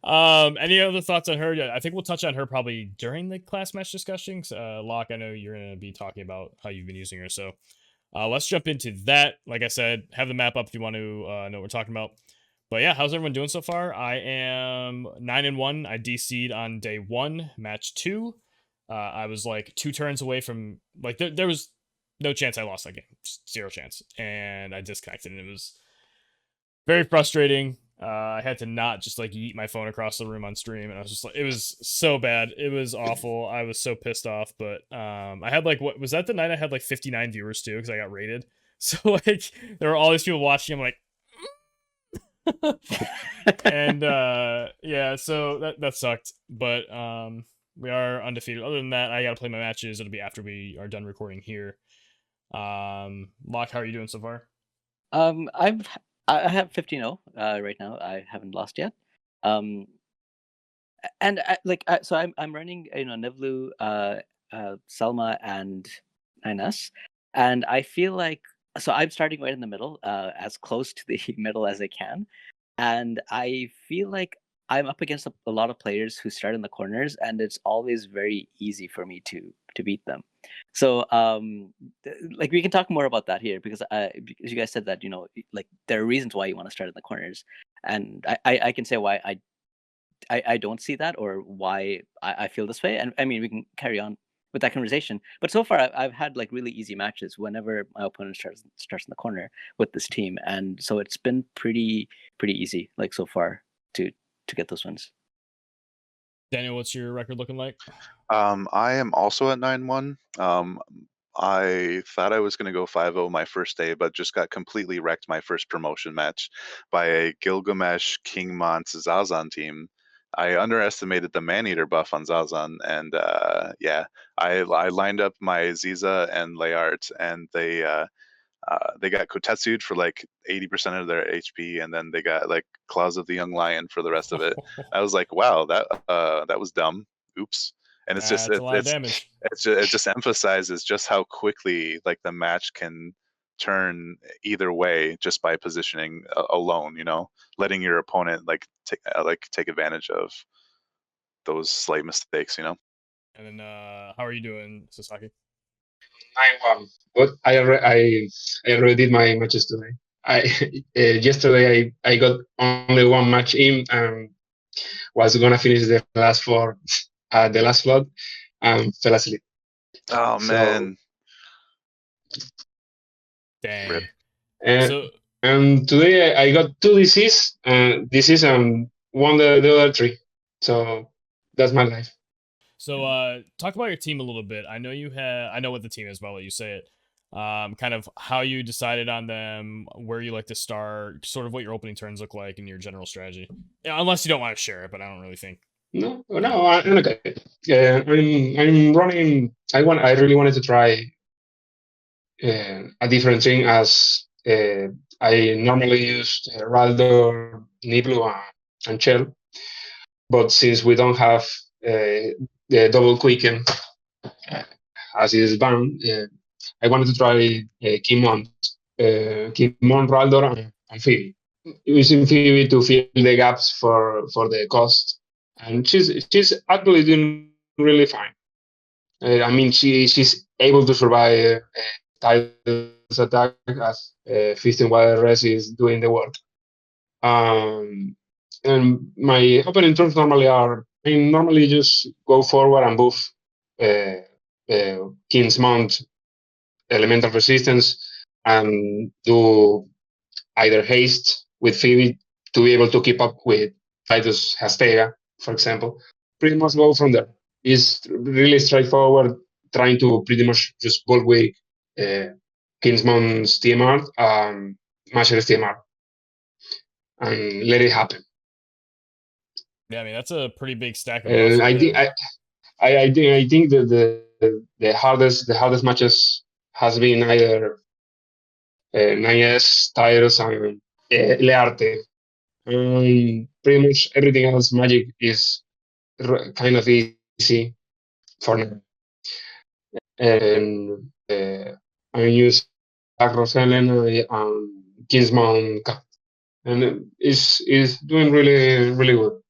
Any other thoughts on her? Yeah, I think we'll touch on her probably during the class match discussions. Locke, I know you're going to be talking about how you've been using her, so let's jump into that. Like I said, have the map up if you want to know what we're talking about. But yeah, how's everyone doing so far? I am 9-1. I DC'd on day 1, match 2. I was like 2 turns away from like there was no chance I lost that game. Just zero chance. And I disconnected, and it was very frustrating. I had to not just like yeet my phone across the room on stream, and I was just like, it was so bad. It was awful. I was so pissed off. But I had like, what was that the night I had like 59 viewers too because I got rated. So like there were all these people watching. I'm like, and yeah, so that sucked. But we are undefeated. Other than that, I gotta play my matches. It'll be after we are done recording here. Locke, how are you doing so far? I have 15-0 right now. I haven't lost yet. And so I'm running Nivlu, Selma, and 9S, and I feel like so I'm starting right in the middle, as close to the middle as I can, and I feel like I'm up against a lot of players who start in the corners, and it's always very easy for me to beat them. So like we can talk more about that here because you guys said that like there are reasons why you want to start in the corners, and I can say why I don't see that or why I feel this way. And I mean, we can carry on with that conversation. But so far, I've had like really easy matches whenever my opponent starts in the corner with this team, and so it's been pretty easy like so far to get those wins. Daniel, what's your record looking like? I am also at 9-1. I thought I was going to go 5-0 my first day, but just got completely wrecked my first promotion match by a Gilgamesh Kingmont Zazan team. I underestimated the Maneater buff on Zazan, and yeah, I lined up my Ziza and Layart, and they got Kotetsu'd for like 80% of their HP, and then they got like Claws of the Young Lion for the rest of it. I was like, wow, that was dumb. Oops. And it's just That's a lot of damage. it just emphasizes just how quickly like the match can turn either way just by positioning alone. Letting your opponent like take advantage of those slight mistakes. And then how are you doing, Sasaki? 9-1. But I already did my matches today. Yesterday I got only one match in and was gonna finish the last 4 at the last slot and fell asleep. Oh man. Dang. Rip. And today I got 2 DCs and won the other 3. So that's my life. So talk about your team a little bit. I know what the team is, but I'll let you say it. Kind of how you decided on them, where you like to start, sort of what your opening turns look like, and your general strategy. Yeah, unless you don't want to share it, but I don't really think. No, I'm okay. I'm running. I really wanted to try a different thing as I normally use Raldo, Niblu, and Shell. But since we don't have the double quicken as it is banned, I wanted to try Kimon, Raldor, and Phoebe. Using Phoebe to fill the gaps for the cost, and she's actually doing really fine. I mean, she's able to survive Tidal's attack as 15 Wild Res is doing the work. And my opening turns normally just go forward and buff King's Mount elemental resistance and do either haste with Phoebe to be able to keep up with Titus Hastega, for example. Pretty much go from there. It's really straightforward, trying to pretty much just bullwhig Kingsman's TMR, Masher's TMR, and let it happen. Yeah, I mean that's a pretty big stack of buffs. I think that the hardest matches has been either 9S, Tyrus, and Learte. Pretty much everything else, Magic is kind of easy for now. And I use Agros Helen and Kingsman Cat. And it's doing really, really good.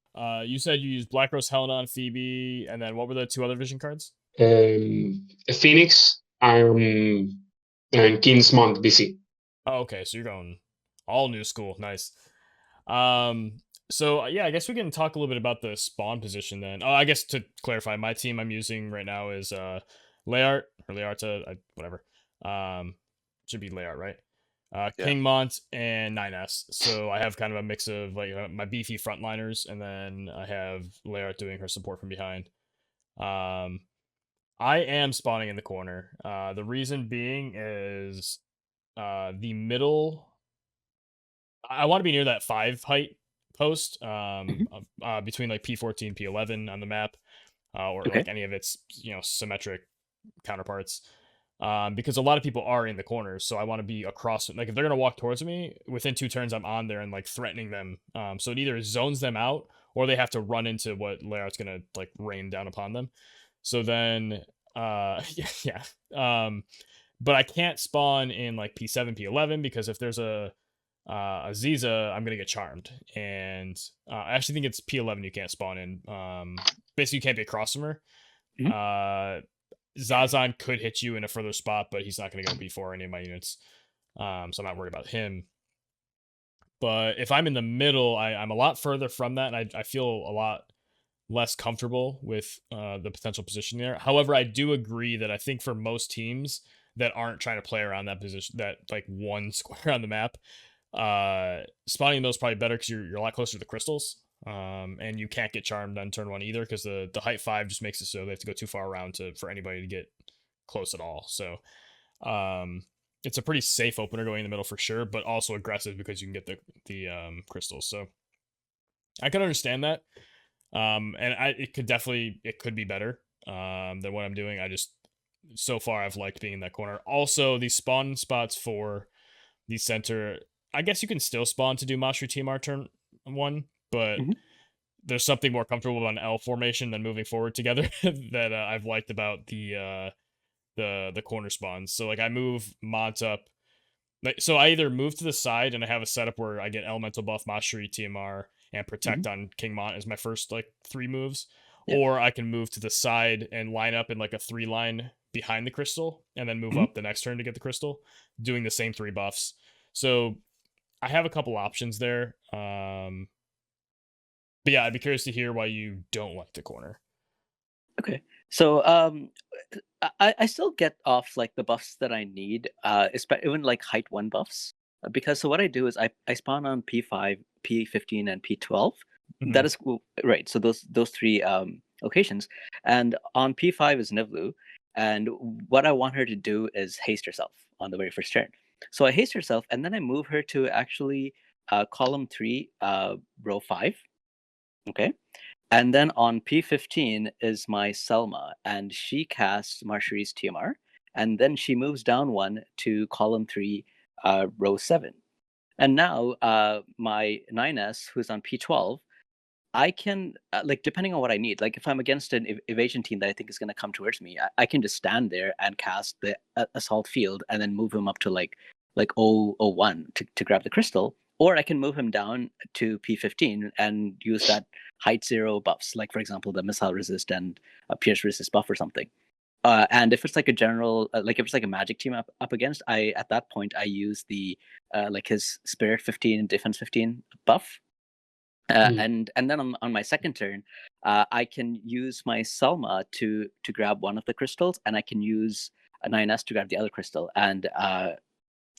You said you used Black Rose Helena on Phoebe, and then what were the 2 other vision cards? Phoenix and Kingsmont BC. Oh, okay, so you're going all new school. Nice. So yeah, I guess we can talk a little bit about the spawn position then. Oh, I guess to clarify, my team I'm using right now is Layart or Layarta, whatever. Should be Layout, right? Yeah. King Mont and 9S. So I have kind of a mix of like my beefy frontliners, and then I have Layout doing her support from behind. I am spawning in the corner. The reason being is the middle. I want to be near that 5 height post, between like P14, P11 on the map, or Okay. like any of its symmetric counterparts. Because a lot of people are in the corners, so I want to be across. Like if they're gonna walk towards me, within 2 turns, I'm on there and like threatening them. So it either zones them out, or they have to run into what Layout's gonna like rain down upon them. So then, yeah. But I can't spawn in like P7, P11 because if there's a Ziza, I'm gonna get charmed. And I actually think it's P11 you can't spawn in. Basically, you can't be across from her. Mhm. Zazan could hit you in a further spot, but he's not gonna go before any of my units. So I'm not worried about him. But if I'm in the middle, I'm a lot further from that, and I feel a lot less comfortable with the potential position there. However, I do agree that I think for most teams that aren't trying to play around that position, that like one square on the map, spawning those probably better because you're a lot closer to the crystals, and you can't get charmed on turn 1 either because the height 5 just makes it so they have to go too far around for anybody to get close at all. So it's a pretty safe opener going in the middle for sure, but also aggressive because you can get the crystals. So I can understand that. And it could be better than what I'm doing. So far I've liked being in that corner. Also, the spawn spots for the center, I guess you can still spawn to do Mastery TMR turn 1, but Mhm. there's something more comfortable on L formation than moving forward together that I've liked about the corner spawns. So like I move Mont up. So I either move to the side and I have a setup where I get elemental buff, mastery, TMR, and protect Mhm. on King Mont as my first like 3 moves, Yeah. or I can move to the side and line up in like a 3 line behind the crystal, and then move Mhm. up the next turn to get the crystal, doing the same 3 buffs. So I have a couple options there. But yeah, I'd be curious to hear why you don't like the corner. Okay. So I still get off like the buffs that I need, even like height 1 buffs. Because so what I do is I spawn on P5, P15, and P12. That is right. So those 3 locations, and on P5 is Nivlu, and what I want her to do is haste herself on the very first turn. So I haste herself, and then I move her to actually column 3, row 5. Okay. And then on P15 is my Selma, and she casts Marshari's TMR, and then she moves down 1 to column 3, row 7. And now my 9S, who's on P12, I can, like, depending on what I need, like if I'm against an evasion team that I think is going to come towards me, I can just stand there and cast the assault field and then move him up to like 001 to grab the crystal. Or I can move him down to P15 and use that height 0 buffs, like for example the missile resist and a pierce resist buff or something. And if it's like a general, like if it's like a magic team up against, at that point I use the like his spirit 15 defense 15 buff. And then on my second turn, I can use my Selma to grab one of the crystals, and I can use a 9S to grab the other crystal. And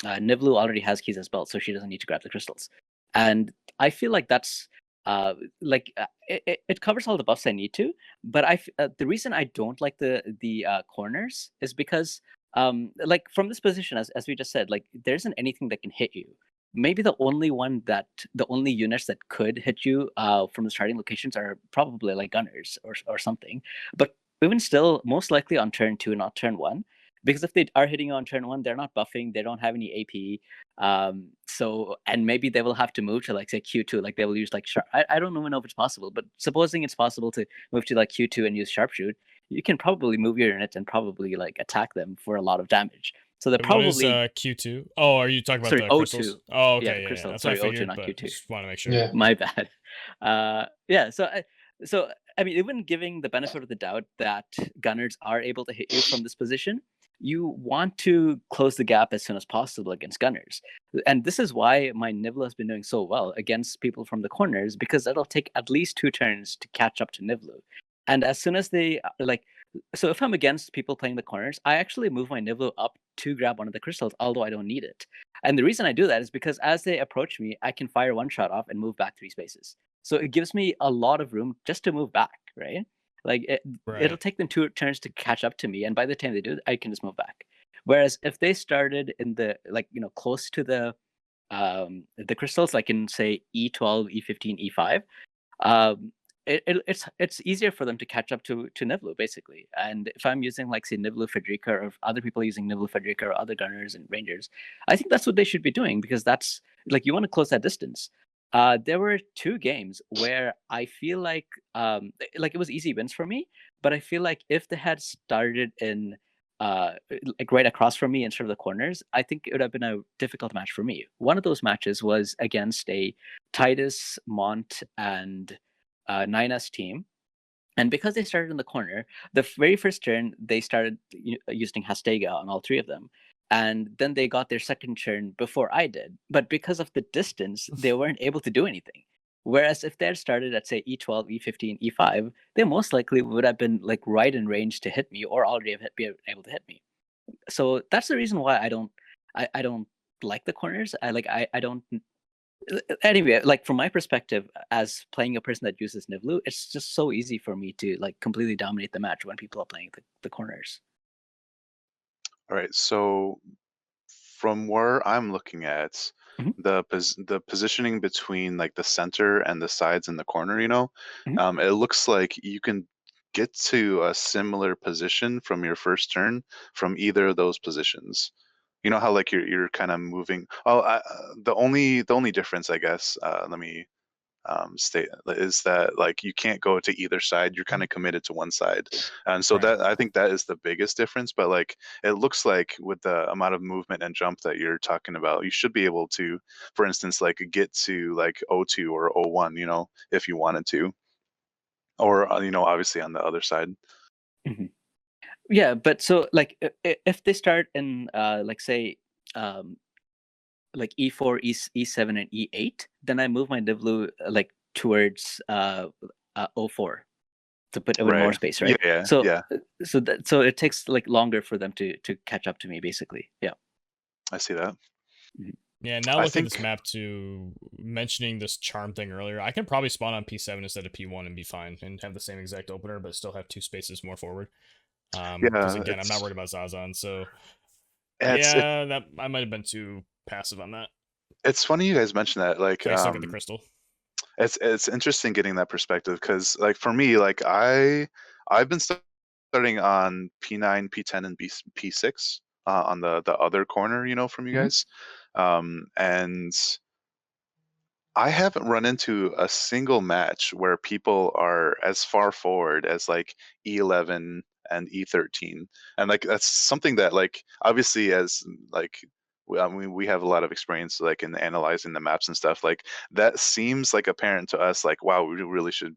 Nivlu already has keys as belt, so she doesn't need to grab the crystals. And I feel like that's it covers all the buffs I need to. But the reason I don't like the corners is because like from this position, as we just said, like there isn't anything that can hit you. Maybe the only units that could hit you from the starting locations are probably like gunners or something. But even still, most likely on turn 2, not turn 1. Because if they are hitting you on turn 1, they're not buffing, they don't have any AP. So, and maybe they will have to move to like say Q2, like they will use like I don't even know if it's possible, but supposing it's possible to move to like Q2 and use sharpshoot, you can probably move your units and probably like attack them for a lot of damage. So they're What is probably Q2? Oh, are you talking about sorry the crystals? O2. Oh, Yeah, okay, the yeah, crystal. that's what I Sorry, O2, figured, not but Q2. just want to make sure. Yeah. My bad. Yeah. So I mean, even giving the benefit of the doubt that gunners are able to hit you from this position, you want to close the gap as soon as possible against gunners. And this is why my Nivlu has been doing so well against people from the corners, because it'll take at least 2 turns to catch up to Nivlu. And as soon as they like, so if I'm against people playing the corners, I actually move my Nivlu up to grab one of the crystals, although I don't need it. And the reason I do that is because as they approach me, I can fire one shot off and move back 3 spaces. So it gives me a lot of room just to move back, right? Like it'll Right. take them 2 turns to catch up to me, and by the time they do, I can just move back. Whereas if they started in the close to the crystals, like in say E12, E15, E5, um, it's easier for them to catch up to Niblu basically. And if I'm using like say Niblu Frederica, or if other people are using Niblu Frederica or other gunners and rangers, I think that's what they should be doing, because that's like you want to close that distance. There were 2 games where I feel like it was easy wins for me, but I feel like if they had started in like right across from me instead of the corners, I think it would have been a difficult match for me. One of those matches was against a Titus, Mont, and Nina's team. And because they started in the corner, the very first turn, they started using Hastega on all 3 of them. And then they got their second turn before I did. But because of the distance, they weren't able to do anything. Whereas if they had started at, say, E12, E15, E5, they most likely would have been like right in range to hit me, or already have been able to hit me. So that's the reason why I don't like the corners. I don't. Anyway, like from my perspective, as playing a person that uses Nivlu, it's just so easy for me to like completely dominate the match when people are playing the corners. All right, so from where I'm looking at, Mhm. the positioning between like the center and the sides and the corner, Mhm. it looks like you can get to a similar position from your first turn from either of those positions. You know how like you're kind of moving. Oh, the only difference, I guess, let me state is that like you can't go to either side. You're kind of committed to one side, and so Right. that I think that is the biggest difference. But like it looks like with the amount of movement and jump that you're talking about, you should be able to, for instance, like get to like O2 or O1, if you wanted to, or obviously on the other side. Mhm. Yeah, but so like if they start in like say um like E4, E7, and E8, then I move my Nivlu like towards O4 to put with more Right. space, Yeah. right? Yeah. So Yeah. so it takes like longer for them to catch up to me, basically. Yeah. I see that. Mhm. Yeah, now I looking at this think. map too, mentioning this charm thing earlier, I can probably spawn on P7 instead of P1 and be fine and have the same exact opener, but still have 2 spaces more forward. Because Yeah. again, I'm not worried about Zazan, so It's it, yeah, that I might have been too passive on that. it's funny you guys mentioned that. Like, Can I still get the crystal? it's interesting getting that perspective because like for me like I've been starting on P9, P10, and P6 on the other corner, from you Mhm. guys, and I haven't run into a single match where people are as far forward as like E11 and E13. And like that's something that like obviously as like I mean we have a lot of experience like in analyzing the maps and stuff. Like that seems like apparent to us like wow, we really should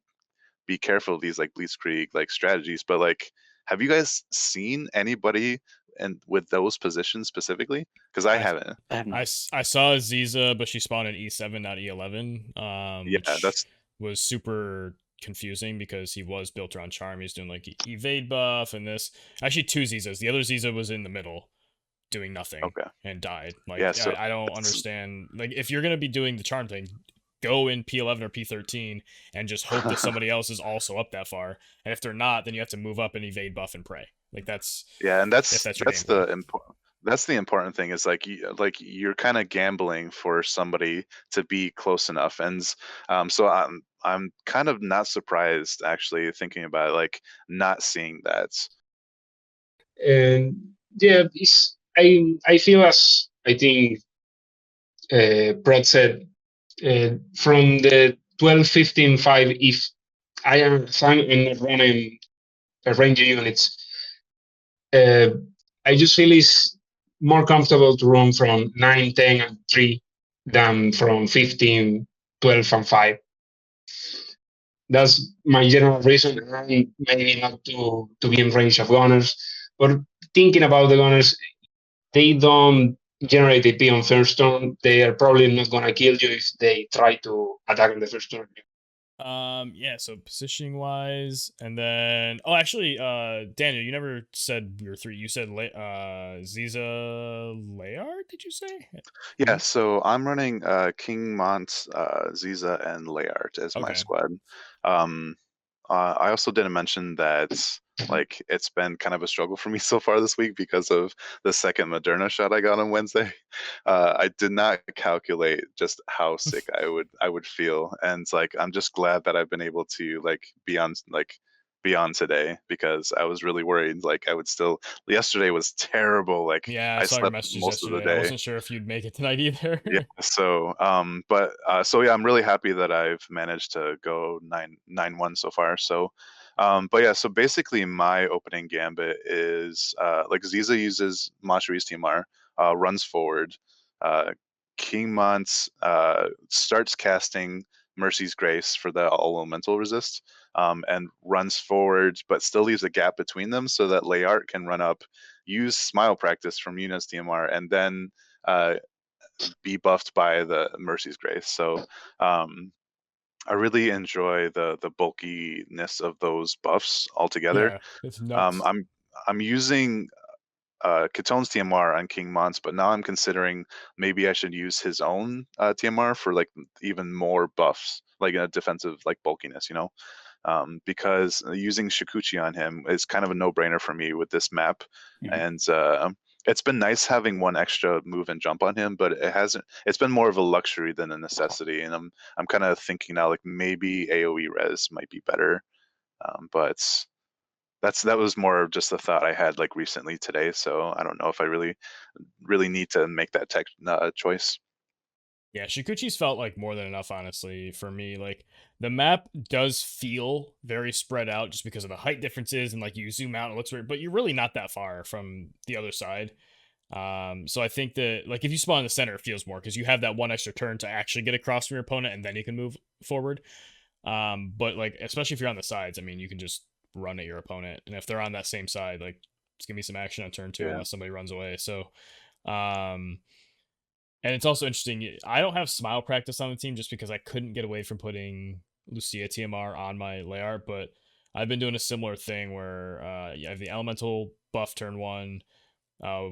be careful of these like blitzkrieg like strategies. But like have you guys seen anybody and with those positions specifically? Because I I haven't. I have not. I saw Aziza, but she spawned in E7, not E11, Yeah, which that's was super confusing because he was built around charm. He's doing like evade buff and this. Actually, 2 Zizas. The other Ziza was in the middle doing nothing okay. and died. Yeah, Like so I don't that's understand. Like if you're gonna be doing the charm thing, go in P11 or P13 and just hope that somebody else is also up that far. And if they're not, then you have to move up and evade buff and pray. Like that's yeah, and if that's that's your that's game plan. the important that's the important thing is like you're kind of gambling for somebody to be close enough, and so I'm kind of not surprised actually thinking about it, like not seeing that. And yeah, I feel as I think Prod said, from the 12-15-5, if if I'm running ranger units, uh, I just feel it's more comfortable to run from 9, 10, and 3 than from 15, 12, and 5. That's my general reason. And maybe not to be in range of gunners, but thinking about the gunners, they don't generate AP on first turn. They are probably not gonna kill you if they try to attack on the first turn. Yeah, so positioning wise, and then actually, Daniel, you never said your three. You said Ziza Layard, did you say? Yeah, Me? so I'm running King Mont, Ziza, and Layart as my Okay. squad. Um, I also didn't mention that like it's been kind of a struggle for me so far this week because of the second Moderna shot I got on Wednesday. I did not calculate just how sick I would feel, and like I'm just glad that I've been able to like be on today because I was really worried like I would still. Yesterday was terrible. Like Yeah, I I saw your slept messages most of the yesterday. I day. wasn't sure if you'd make it tonight either. Yeah. So yeah, I'm really happy that I've managed to go 9-1 so far. So, but yeah, so basically my opening gambit is like Ziza uses Mashri's TMR, runs forward, uh, King Mont starts casting Mercy's Grace for the all elemental resist, and runs forward, but still leaves a gap between them so that Layart can run up, use Smile Practice from Yuna's TMR, and then uh, be buffed by the Mercy's Grace. So I really enjoy the bulkiness of those buffs altogether. Yeah, it's Um, nuts. I'm I'm using Katone's TMR on King Mons, but now I'm considering maybe I should use his own TMR for like even more buffs, like a defensive like bulkiness, because using Shikuchi on him is kind of a no-brainer for me with this map. Mhm. And it's been nice having one extra move and jump on him, but it hasn't. It's been more of a luxury than a necessity. And I'm kind of thinking now like maybe AOE res might be better, but that was more of just a thought I had like recently today. So I don't know if I really need to make that tech choice. Yeah, Shikuchi's felt like more than enough, honestly, for me. Like, the map does feel very spread out just because of the height differences, and like you zoom out, it looks weird, but you're really not that far from the other side. So I think that like if you spawn in the center, it feels more because you have that one extra turn to actually get across from your opponent, and then you can move forward. But like especially if you're on the sides, I mean, you can just run at your opponent, and if they're on that same side, like it's gonna be some action on turn two Yeah. unless somebody runs away. So, um, and it's also interesting. I don't have smile practice on the team just because I couldn't get away from putting Lucia TMR on my layout, but I've been doing a similar thing where you have the elemental buff turn one,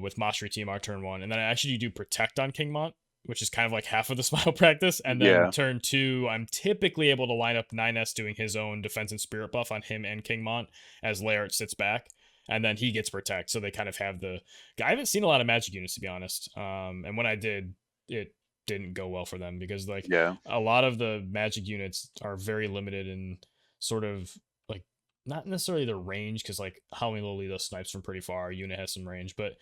with Mastery TMR turn one, and then I actually do protect on Kingmont, which is kind of like half of the smile practice, and then Yeah. turn two, I'm typically able to line up 9S doing his own defense and spirit buff on him and Kingmont as Laird sits back, and then he gets protect, so they kind of have the. I haven't seen a lot of magic units to be honest, and when I did, it didn't go well for them because like Yeah. a lot of the magic units are very limited in sort of like not necessarily the range because like Howling Lolita snipes from pretty far. Una has some range, but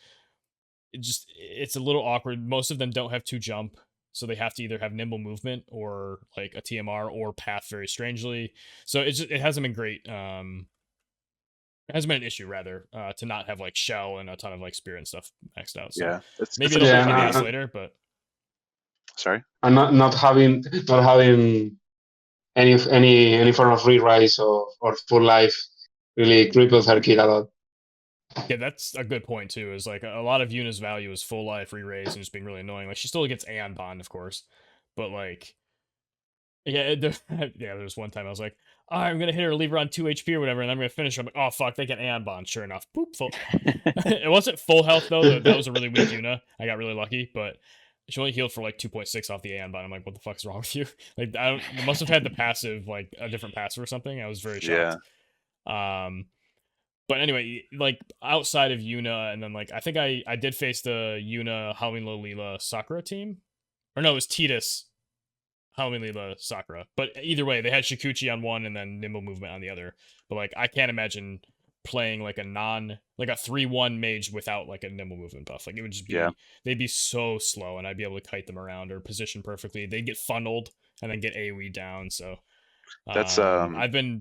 it's a little awkward. Most of them don't have two jump, so they have to either have nimble movement or like a TMR or path very strangely. So it hasn't been great. It hasn't been an issue rather to not have like shell and a ton of like spirit and stuff maxed out. So Yeah. It's maybe a it'll bit hit Yeah, me base funny. later, but Sorry. and not having any form of re-rise or full life really cripples her kid a lot. yeah, that's a good point too. Is like a lot of Yuna's value is full life, re-raise, and just being really annoying. Like she still gets Aeon Bond, of course, but like yeah, yeah. There's one time I was like, oh, I'm gonna hit her, leave her on 2 HP or whatever, and I'm gonna finish her. I'm like, oh fuck, they get Aeon Bond. Sure enough, boop, full. It wasn't full health though. That was a really weak Yuna. I got really lucky, but she only healed for like 2.6 off the Aeon Bond. I'm like, what the fuck is wrong with you? Like, I don't. They must have had the passive, like a different passive or something. I was very shocked. Yeah. Um, but anyway, like outside of Yuna, and then like I think I did face the Yuna Halloween Lolila Sakura team, or no, it was Titus Halloween Lila Sakura. But either way, they had Shikuchi on one and then Nimble Movement on the other. But like I can't imagine playing like a 3-1 mage without like a nimble movement buff. Like it would just Yeah. be they'd be so slow and I'd be able to kite them around or position perfectly. They'd get funneled and then get AoE down. So That's I've been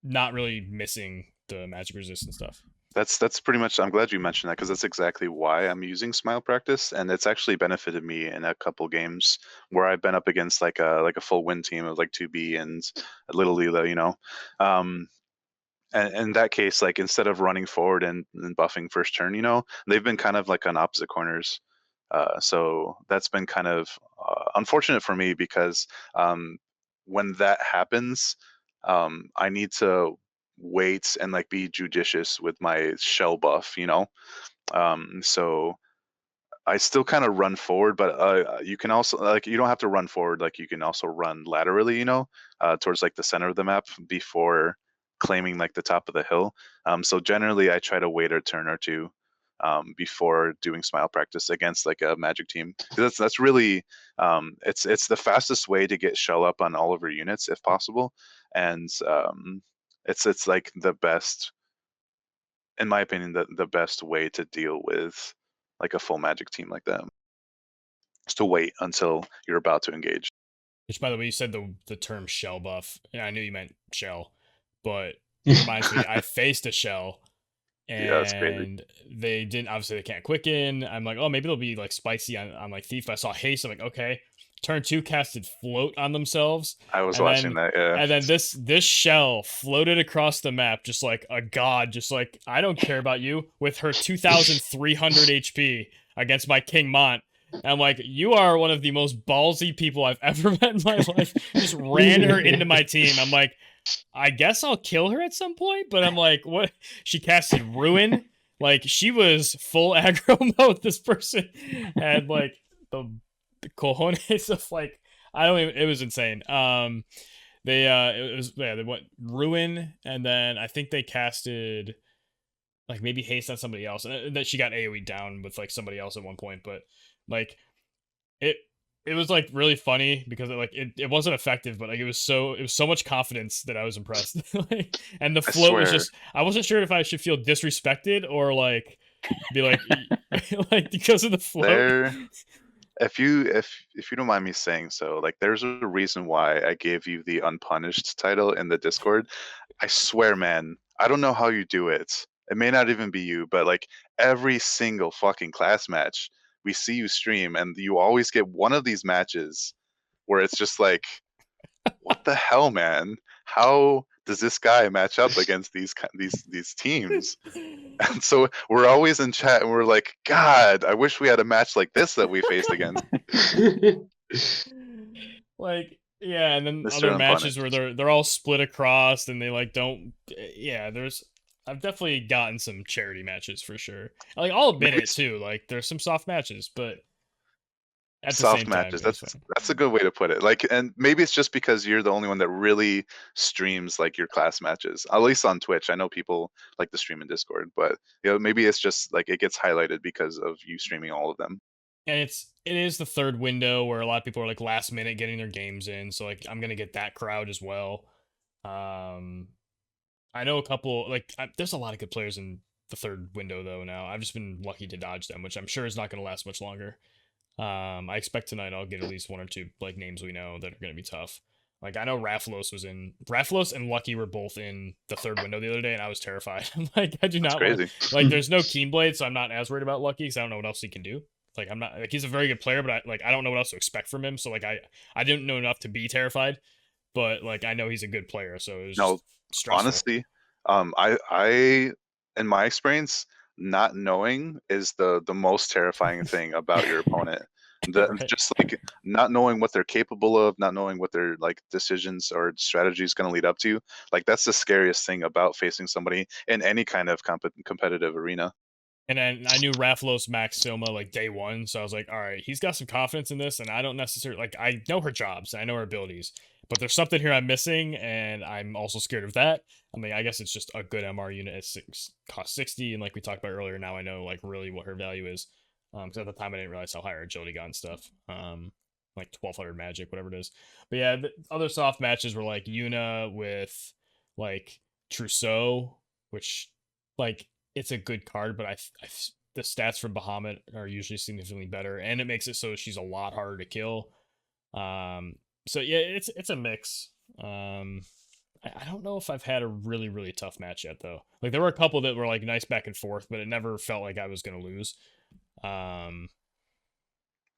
not really missing the magic resistance stuff. that's pretty much. I'm glad you mentioned that because that's exactly why I'm using Smile Practice, and it's actually benefited me in a couple games where I've been up against like a full win team of like 2B and a Little Lila. Um, and in that case, like instead of running forward and buffing first turn, they've been kind of like on opposite corners. So that's been kind of unfortunate for me because um, when that happens, I need to wait and like be judicious with my shell buff, you know. So I still kind of run forward, but you can also like you don't have to run forward. Like you can also run laterally, you know, towards like the center of the map before claiming like the top of the hill. So generally, I try to wait a turn or two before doing smile practice against like a magic team. 'Cause that's really it's the fastest way to get shell up on all of your units if possible, and it's like the best, in my opinion, the best way to deal with like a full magic team like that. Is to wait until you're about to engage. Which, by the way, you said the term shell buff. Yeah, I knew you meant shell, but it reminds me, I faced a shell, Yeah, that's crazy. and they didn't. Obviously, they can't quicken. I'm like, oh, maybe they'll be like spicy on like thief. But I saw haste. I'm like, okay. Turn 2 casted float on themselves, I was and watching then that. Yeah, and then this shell floated across the map just like a god, just like I don't care about you with her 2,300 HP against my King Mont. And I'm like, you are one of the most ballsy people I've ever met in my life. Just ran her into my team. I'm like, I guess I'll kill her at some point, but I'm like, what? She casted Ruin. Like, she was full aggro mode. This person had like the cojones of like, I don't even, it was insane. It was, yeah, they went Ruin, and then I think they casted like maybe haste on somebody else, and that she got AoE down with like somebody else at one point, but like it it was like really funny because it wasn't effective, but like it was so much confidence that I was impressed. Like, and the I float was swear. just, I wasn't sure if I should feel disrespected or like be like like because of the float. There, if you don't mind me saying so, like there's a reason why I gave you the unpunished title in the Discord. I swear, man, I don't know how you do it. It may not even be you, but like every single fucking class match, we see you stream, and you always get one of these matches where it's just like, what the hell, man? How does this guy match up against these teams? And so we're always in chat and we're like, God, I wish we had a match like this that we faced against. Like, yeah, and then Mr. other matches Unpunished. where they're all split across and they like don't, yeah, I've definitely gotten some charity matches for sure. Like, I'll admit Maybe it too. Like, there's some soft matches, but at the soft same time, matches. it was That's fun. that's a good way to put it. Like, and maybe it's just because you're the only one that really streams like your class matches, at least on Twitch. I know people like to stream in Discord, but you know, maybe it's just like it gets highlighted because of you streaming all of them. And it is the third window where a lot of people are like last minute getting their games in, so like I'm gonna get that crowd as well. I know a couple there's a lot of good players in the third window though now. I've just been lucky to dodge them, which I'm sure is not gonna last much longer. I expect tonight I'll get at least one or two like names we know that are gonna be tough. Like I know Rafalos and Lucky were both in the third window the other day, and I was terrified. I'm like, I do That's not want, crazy. like there's no Keenblade, so I'm not as worried about Lucky because I don't know what else he can do. Like I'm not like he's a very good player, but I don't know what else to expect from him. So like I didn't know enough to be terrified, but like I know he's a good player, so it was No, just stressful. honestly, I in my experience, not knowing is the most terrifying thing about your opponent. Right. Just like not knowing what they're capable of, not knowing what their like decisions or strategies going to lead up to. Like that's the scariest thing about facing somebody in any kind of competitive arena. And then I knew Rafalos Max Soma like day one, so I was like, all right, he's got some confidence in this, and I don't necessarily like I know her jobs, I know her abilities, but there's something here I'm missing, and I'm also scared of that. I mean, I guess it's just a good MR unit at cost 60, and like we talked about earlier, now I know like really what her value is. Because at the time I didn't realize how high her agility got and stuff. Like 1200 magic, whatever it is. But yeah, the other soft matches were like Yuna with like Trousseau, which like it's a good card, but the stats from Bahamut are usually significantly better, and it makes it so she's a lot harder to kill. So yeah, it's a mix. I don't know if I've had a really tough match yet though. Like there were a couple that were like nice back and forth, but it never felt like I was gonna lose.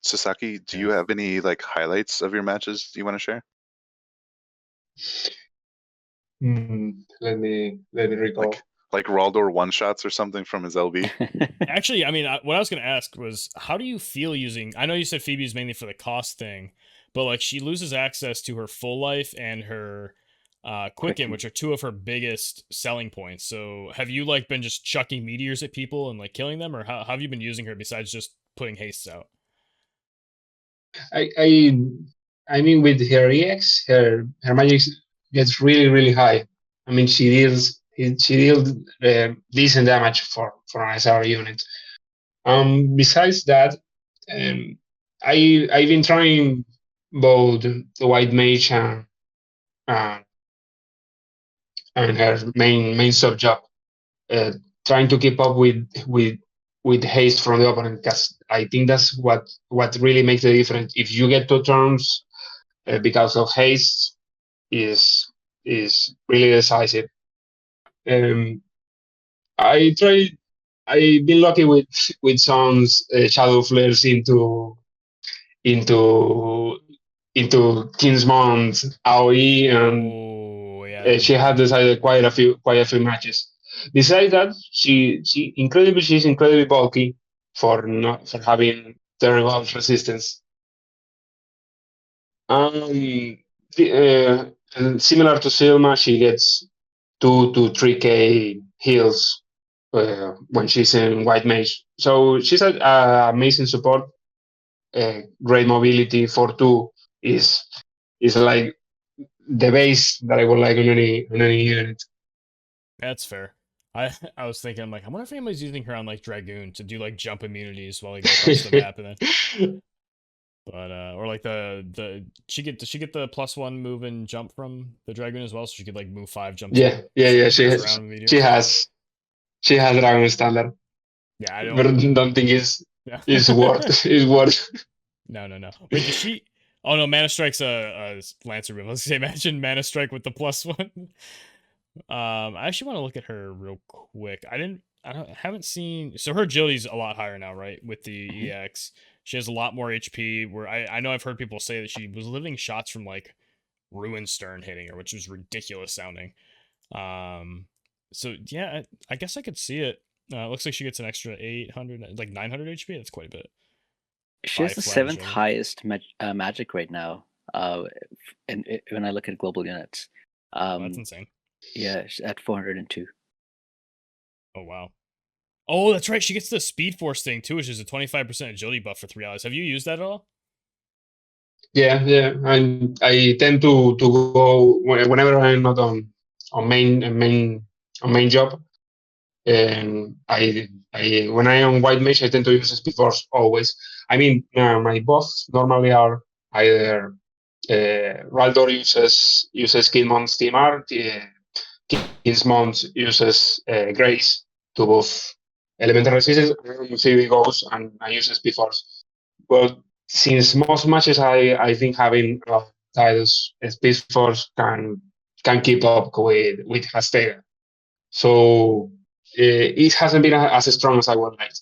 Sasaki, do Yeah. you have any like highlights of your matches you want to share? Let me recall. Like Raldor one shots or something from his LB? Actually, I mean, what I was going to ask was, how do you feel using? I know you said Phoebe is mainly for the cost thing, but like she loses access to her full life and her Quicken, which are two of her biggest selling points. So have you like been just chucking meteors at people and like killing them, or how have you been using her besides just putting hastes out? I mean, with her EX, her magic gets really high. I mean, she deals decent damage for an SR unit. Besides that, um, I've been trying both the white mage uh, and her main sub job, uh, trying to keep up with haste from the opponent, because I think that's what really makes the difference. If you get 2 turns because of haste, is really decisive. Um, I tried. I've been lucky with some shadow flares into Kingsmont AOE, and Oh yeah, she had decided quite a few matches. Besides that, she's incredibly bulky for having terrible resistance. And similar to Silma, she gets 2 to 3K heals when she's in White Mage. So she's an amazing support. Great mobility. 4-2 is like the base that I would like on any unit. that's fair. I was thinking, I'm like, I wonder if anybody's using her on like Dragoon to do like jump immunities while they go across the map, and then but or like does she get the +1 move and jump from the Dragoon as well, so she could like move 5 jumps Yeah. She moves has around with she meteors. has she has Dragon Standard, Yeah, I but I don't. don't think Yeah. it's worth is worth. No. Wait, does she? Oh no, Mana Strike's a Lancer move. Let's say, imagine Mana Strike with the +1. I actually want to look at her real quick. Haven't seen. So her agility's a lot higher now, right? With the EX, she has a lot more HP. Where I know I've heard people say that she was living shots from like Ruin Stern hitting her, which was ridiculous sounding. So yeah, I guess I could see it. Looks like she gets an extra 800, like 900 HP. That's quite a bit. She has By the flat 7th agility. highest magic right now. And when I look at global units, That's insane. yeah, she's at 402. Oh wow. Oh, that's right. She gets the Speed Force thing too, which is a 25% agility buff for 3 hours. Have you used that at all? Yeah. And I tend to go whenever I'm not on main job. And I when I am on White Mage, I tend to use Speed Force always. I mean, my buffs normally are either Raldor uses Kidmon's TMR, Kingsmont uses Grace to buff elemental resistance, and Phoebe goes and uses Speed Force. But since most matches I think having titles, Speed Force can keep up with Hastega. So it hasn't been as strong as I would like.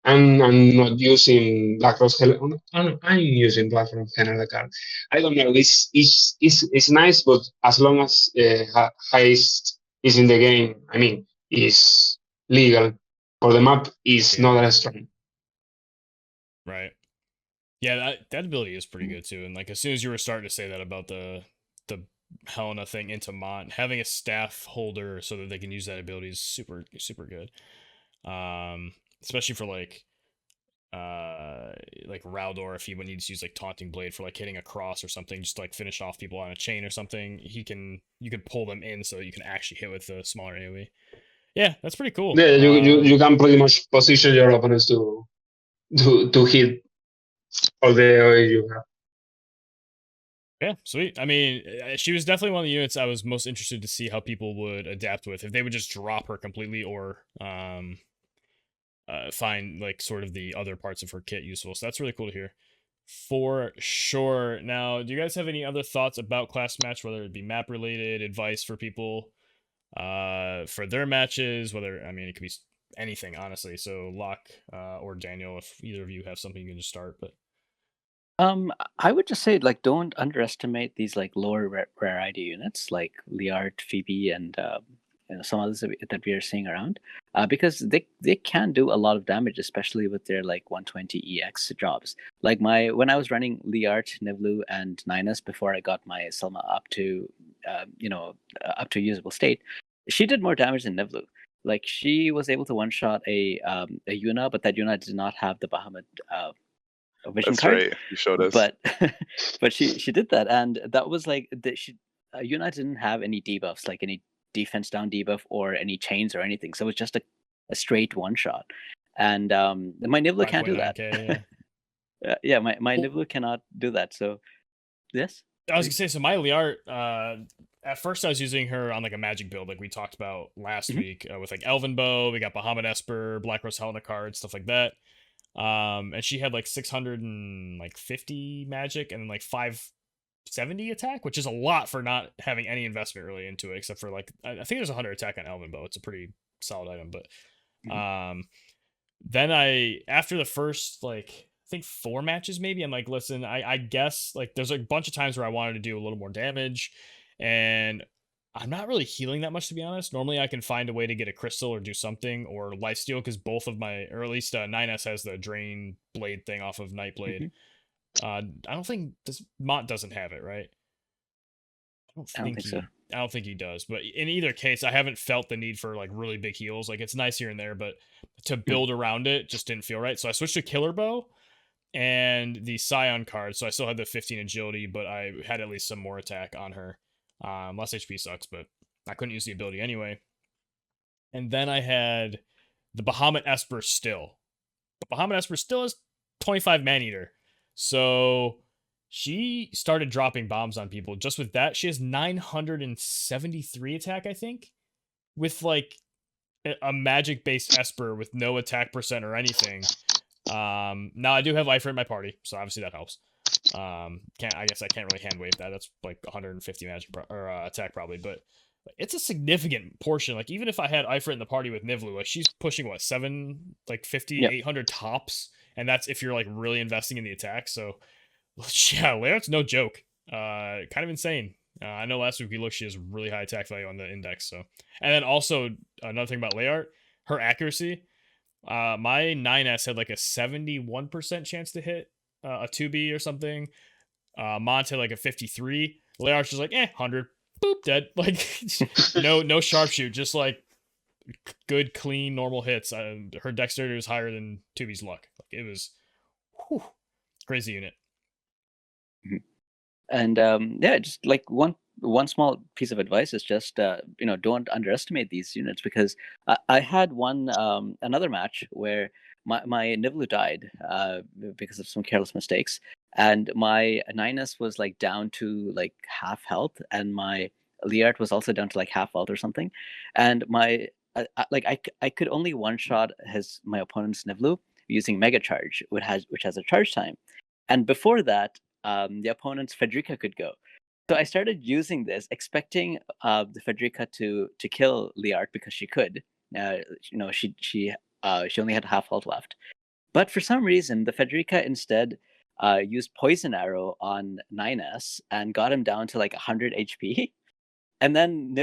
I'm not using Black Rose Helen. I'm using Black Rose Helen card. I don't know. It's nice, but as long as heist is in the game, I mean, is legal for the map, is not as strong. Right. Yeah, that ability is pretty good too. And like as soon as you were starting to say that about the Helena thing into Mont, having a staff holder so that they can use that ability is super good. Especially for like Raldor, if he needs to use like Taunting Blade for like hitting a cross or something, just to, like finish off people on a chain or something, you can pull them in so you can actually hit with the smaller AoE. Yeah, that's pretty cool. Yeah, you can pretty much position your opponents to hit all the AoE you have. Yeah, sweet. I mean, she was definitely one of the units I was most interested to see how people would adapt with, if they would just drop her completely or find like sort of the other parts of her kit useful. So that's really cool to hear. For sure. Now, do you guys have any other thoughts about class match, whether it be map related, advice for people for their matches, whether, I mean, it could be anything, honestly. So Locke or Daniel, if either of you have something, you can just start. But I would just say like don't underestimate these like lower rarity units like Liart, Phoebe, and some others that we are seeing around, because they can do a lot of damage, especially with their like 120 EX jobs. Like when I was running Liart, Nivlu, and Ninus before I got my Selma up to up to usable state, she did more damage than Nivlu. Like she was able to one shot a Yuna, but that Yuna did not have the Bahamut vision That's card. right. You showed us. But but she did that, and that was like Yuna didn't have any debuffs, like any defense down debuff or any chains or anything. So it was just a straight one shot. And my Niblu can't do that. 5.9K, Yeah, my Niblu cannot do that. So yes. I was gonna say, so my Liart, at first I was using her on like a magic build, like we talked about last week, with like Elven Bow. We got Bahamut Esper, Black Rose Helena cards, stuff like that. And she had like 650 magic and then like 570 attack, which is a lot for not having any investment really into it, except for like I think there's 100 attack on Elven Bow. It's a pretty solid item, but then after the first like I think 4 matches maybe, I'm like, listen, I guess like there's a bunch of times where I wanted to do a little more damage, and I'm not really healing that much, to be honest. Normally I can find a way to get a crystal or do something, or lifesteal, because both of my, or at least 9S has the drain blade thing off of Nightblade. I don't think Mont doesn't have it, right? I don't think so. I don't think he does. But in either case, I haven't felt the need for like really big heals. Like it's nice here and there, but to build around it just didn't feel right. So I switched to Killer Bow and the Scion card. So I still had the 15 agility, but I had at least some more attack on her. Less HP sucks, but I couldn't use the ability anyway. And then I had the Bahamut Esper still. But Bahamut Esper still is 25 Man-Eater. So she started dropping bombs on people. Just with that, she has 973 attack, I think, with like a magic-based Esper with no attack percent or anything. Now I do have Ifrit in my party, so obviously that helps. I guess I can't really hand wave that. That's like 150 magic or attack probably, but it's a significant portion. Like even if I had Ifrit in the party with Nivlu, like she's pushing what 50, 800 tops, and that's if you're like really investing in the attack. So yeah, Laiart's no joke. Kind of insane. I know last week we looked, she has really high attack value on the index. So, and then also another thing about Laiart, her accuracy. My 9S had like a 71% chance to hit a 2B or something. Mont had like a 53. Laiart's just like 100. Boop, dead. Like no sharpshoot, just like good, clean, normal hits. Her dexterity was higher than 2B's luck. Like it was crazy unit. And just like one small piece of advice is just don't underestimate these units, because I had another match where my Nivlu died because of some careless mistakes, and my 9S was like down to like half health, and my Liart was also down to like half health or something, and my I could only one shot my opponent's Nivlu using Mega Charge, which has a charge time, and before that the opponent's Federica could go. So I started using this, expecting the Federica to kill Liart because she could. She only had half health left, but for some reason the Federica instead used Poison Arrow on 9S and got him down to like 100 HP. And then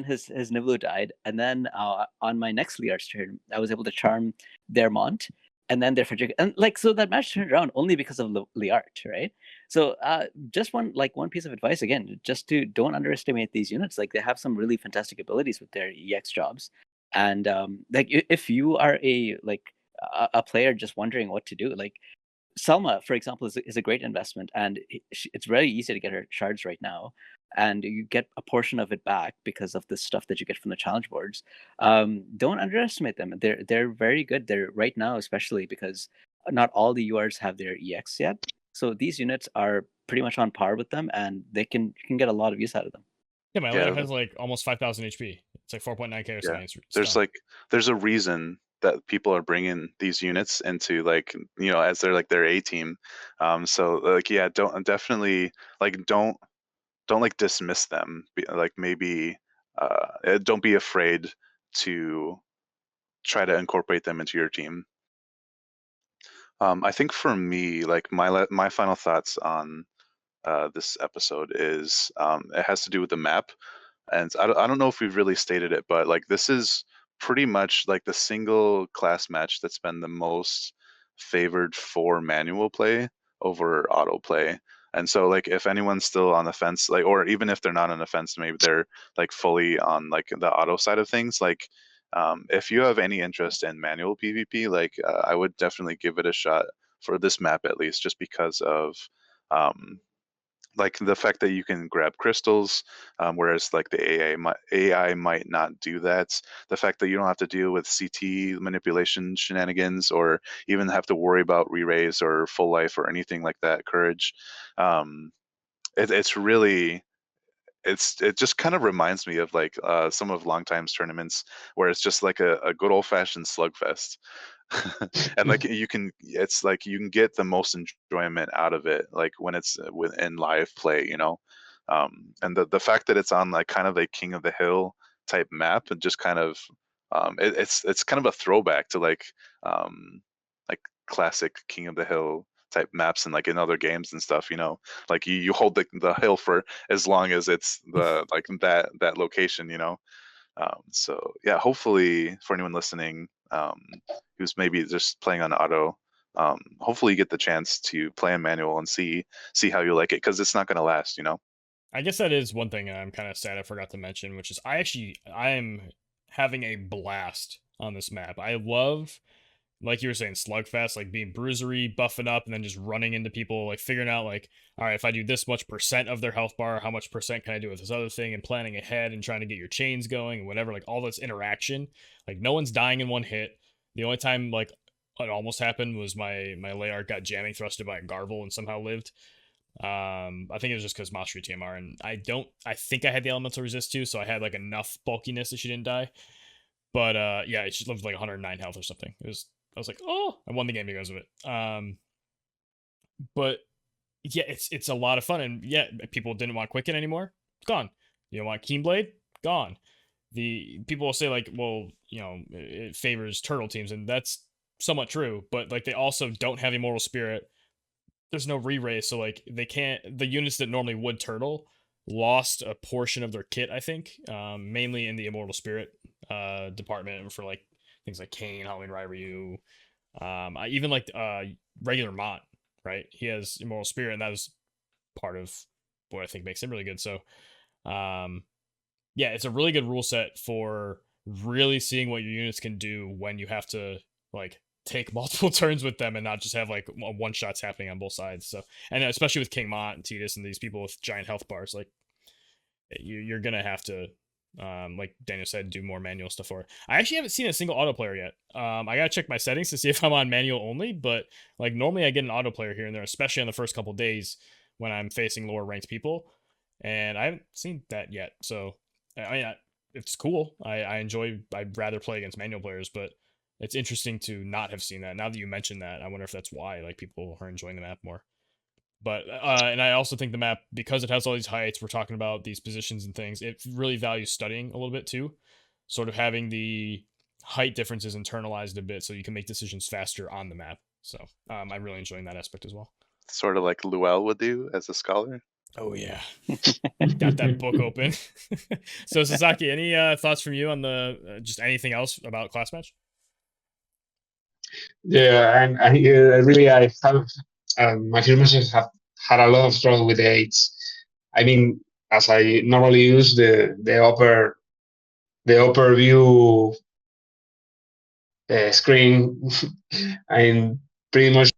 his Nivlu died, and then on my next Liart's turn, I was able to charm their Mont, and then their Frederick, and like so that match turned around only because of Liart, right? So just one piece of advice again, just to don't underestimate these units. Like they have some really fantastic abilities with their EX jobs, and like if you are a player just wondering what to do, like Selma, for example, is a great investment, and it's very easy to get her shards right now, and you get a portion of it back because of the stuff that you get from the challenge boards. Don't underestimate them. They're very good. They're right now, especially because not all the URs have their EX yet. So these units are pretty much on par with them, and you can get a lot of use out of them. Yeah, my Laiart has like almost 5,000 HP. It's like 4.9K or something. There's a reason that people are bringing these units into as they're like their A team. So don't dismiss them. Maybe don't be afraid to try to incorporate them into your team. I think for me, like my final thoughts on this episode is it has to do with the map. And I don't know if we've really stated it, but like this is pretty much like the single class match that's been the most favored for manual play over auto play. And so like if anyone's still on the fence, like, or even if they're not on the fence, maybe they're like fully on like the auto side of things, like if you have any interest in manual PvP, like I would definitely give it a shot for this map at least, just because of um, like the fact that you can grab crystals, whereas like the AI might not do that. The fact that you don't have to deal with CT manipulation shenanigans, or even have to worry about re-raise or full life or anything like that. Courage, um, it's really it just kind of reminds me of like some of Longtime's tournaments where it's just like a good old fashioned slugfest. And like it's like you can get the most enjoyment out of it like when it's in live play, you know. And the fact that it's on like kind of a King of the Hill type map, and just kind of it's kind of a throwback to like classic King of the Hill type maps and like in other games and stuff, you know. Like you hold the hill for as long as it's the like that location, you know. So yeah, hopefully for anyone listening who's maybe just playing on auto, hopefully you get the chance to play in manual and see how you like it, because it's not going to last, you know. I guess that is one thing I'm kind of sad I forgot to mention, which is I am having a blast on this map. I love, like you were saying, slugfest, like being bruisery, buffing up, and then just running into people, like figuring out like, all right, if I do this much percent of their health bar, how much percent can I do with this other thing, and planning ahead and trying to get your chains going and whatever, like all this interaction. Like no one's dying in one hit. The only time like it almost happened was my Layard got jamming thrusted by a Garble and somehow lived. I think it was just because Mastery TMR, and I think I had the elemental resist too, so I had like enough bulkiness that she didn't die. But yeah, she lived like 109 health or something. I was like, oh, I won the game because of it. But yeah, it's a lot of fun, and yeah, people didn't want Quicken anymore. It's gone. You don't want Keenblade? Gone. The people will say like, well, you know, it favors turtle teams, and that's somewhat true. But like, they also don't have Immortal Spirit. There's no re-raise, so like they can't. The units that normally would turtle lost a portion of their kit, I think, mainly in the Immortal Spirit department for like things like Kane, Halloween Ryu. I even like regular Mott, right? He has Immortal Spirit, and that was part of what I think makes him really good. So, yeah, it's a really good rule set for really seeing what your units can do when you have to like take multiple turns with them and not just have like one shots happening on both sides. So, and especially with King Mott and Tidus and these people with giant health bars, like you're gonna have to like Daniel said, do more manual stuff for it. I actually haven't seen a single auto player yet. I gotta check my settings to see if I'm on manual only, but like normally I get an auto player here and there, especially on the first couple days when I'm facing lower ranked people, and I haven't seen that yet. So I mean, it's cool. I'd rather play against manual players, but it's interesting to not have seen that. Now that you mentioned that, I wonder if that's why like people are enjoying the map more. But and I also think the map, because it has all these heights, we're talking about these positions and things, it really values studying a little bit too, sort of having the height differences internalized a bit so you can make decisions faster on the map. So I'm really enjoying that aspect as well. Sort of like Luelle would do as a scholar. Oh yeah, got that book open. So Sasaki, any thoughts from you on the just anything else about class match? Yeah, and I have my first matches have had a lot of struggle with the eights. I mean, as I normally use the upper view screen, I'm pretty much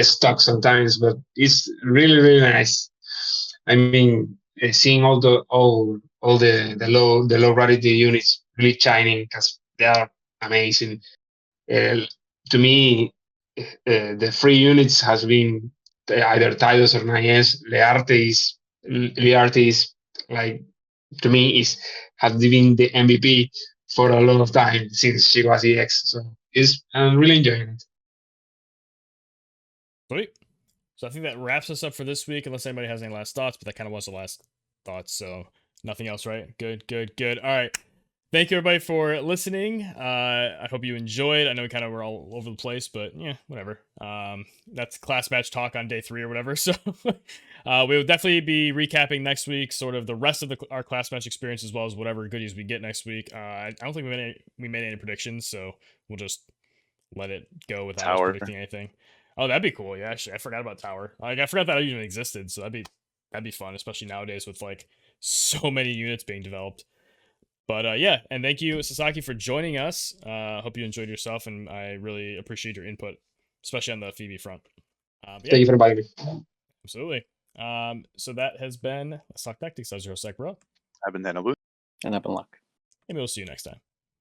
stuck sometimes, but it's really nice. I mean, seeing all the low rarity units really shining because they are amazing. Uh, to me, the free units has been either Tidus or Nines. Learte is like, to me, is has been the MVP for a long time since she was EX. So I'm really enjoying it. Sweet. So I think that wraps us up for this week, unless anybody has any last thoughts, but that kind of was the last thoughts. So nothing else, right? Good. All right. thank you everybody for listening. I hope you enjoyed. I know we kind of were all over the place, but yeah, whatever. That's class match talk on day 3 or whatever. So we will definitely be recapping next week, sort of the rest of our class match experience, as well as whatever goodies we get next week. I don't think we made any predictions, so we'll just let it go without us Tower. predicting anything. Oh, that'd be cool. Yeah, actually, I forgot about Tower. Like, I forgot that even existed, so that'd be fun, especially nowadays with like so many units being developed. But yeah, and thank you, Sasaki, for joining us. Hope you enjoyed yourself, and I really appreciate your input, especially on the Phoebe front. Thank you for inviting me. Absolutely. So that has been Let's Talk Tactics. I was your host, Zach Bro. I've been Daniel Booth. And up in luck. Maybe we'll see you next time.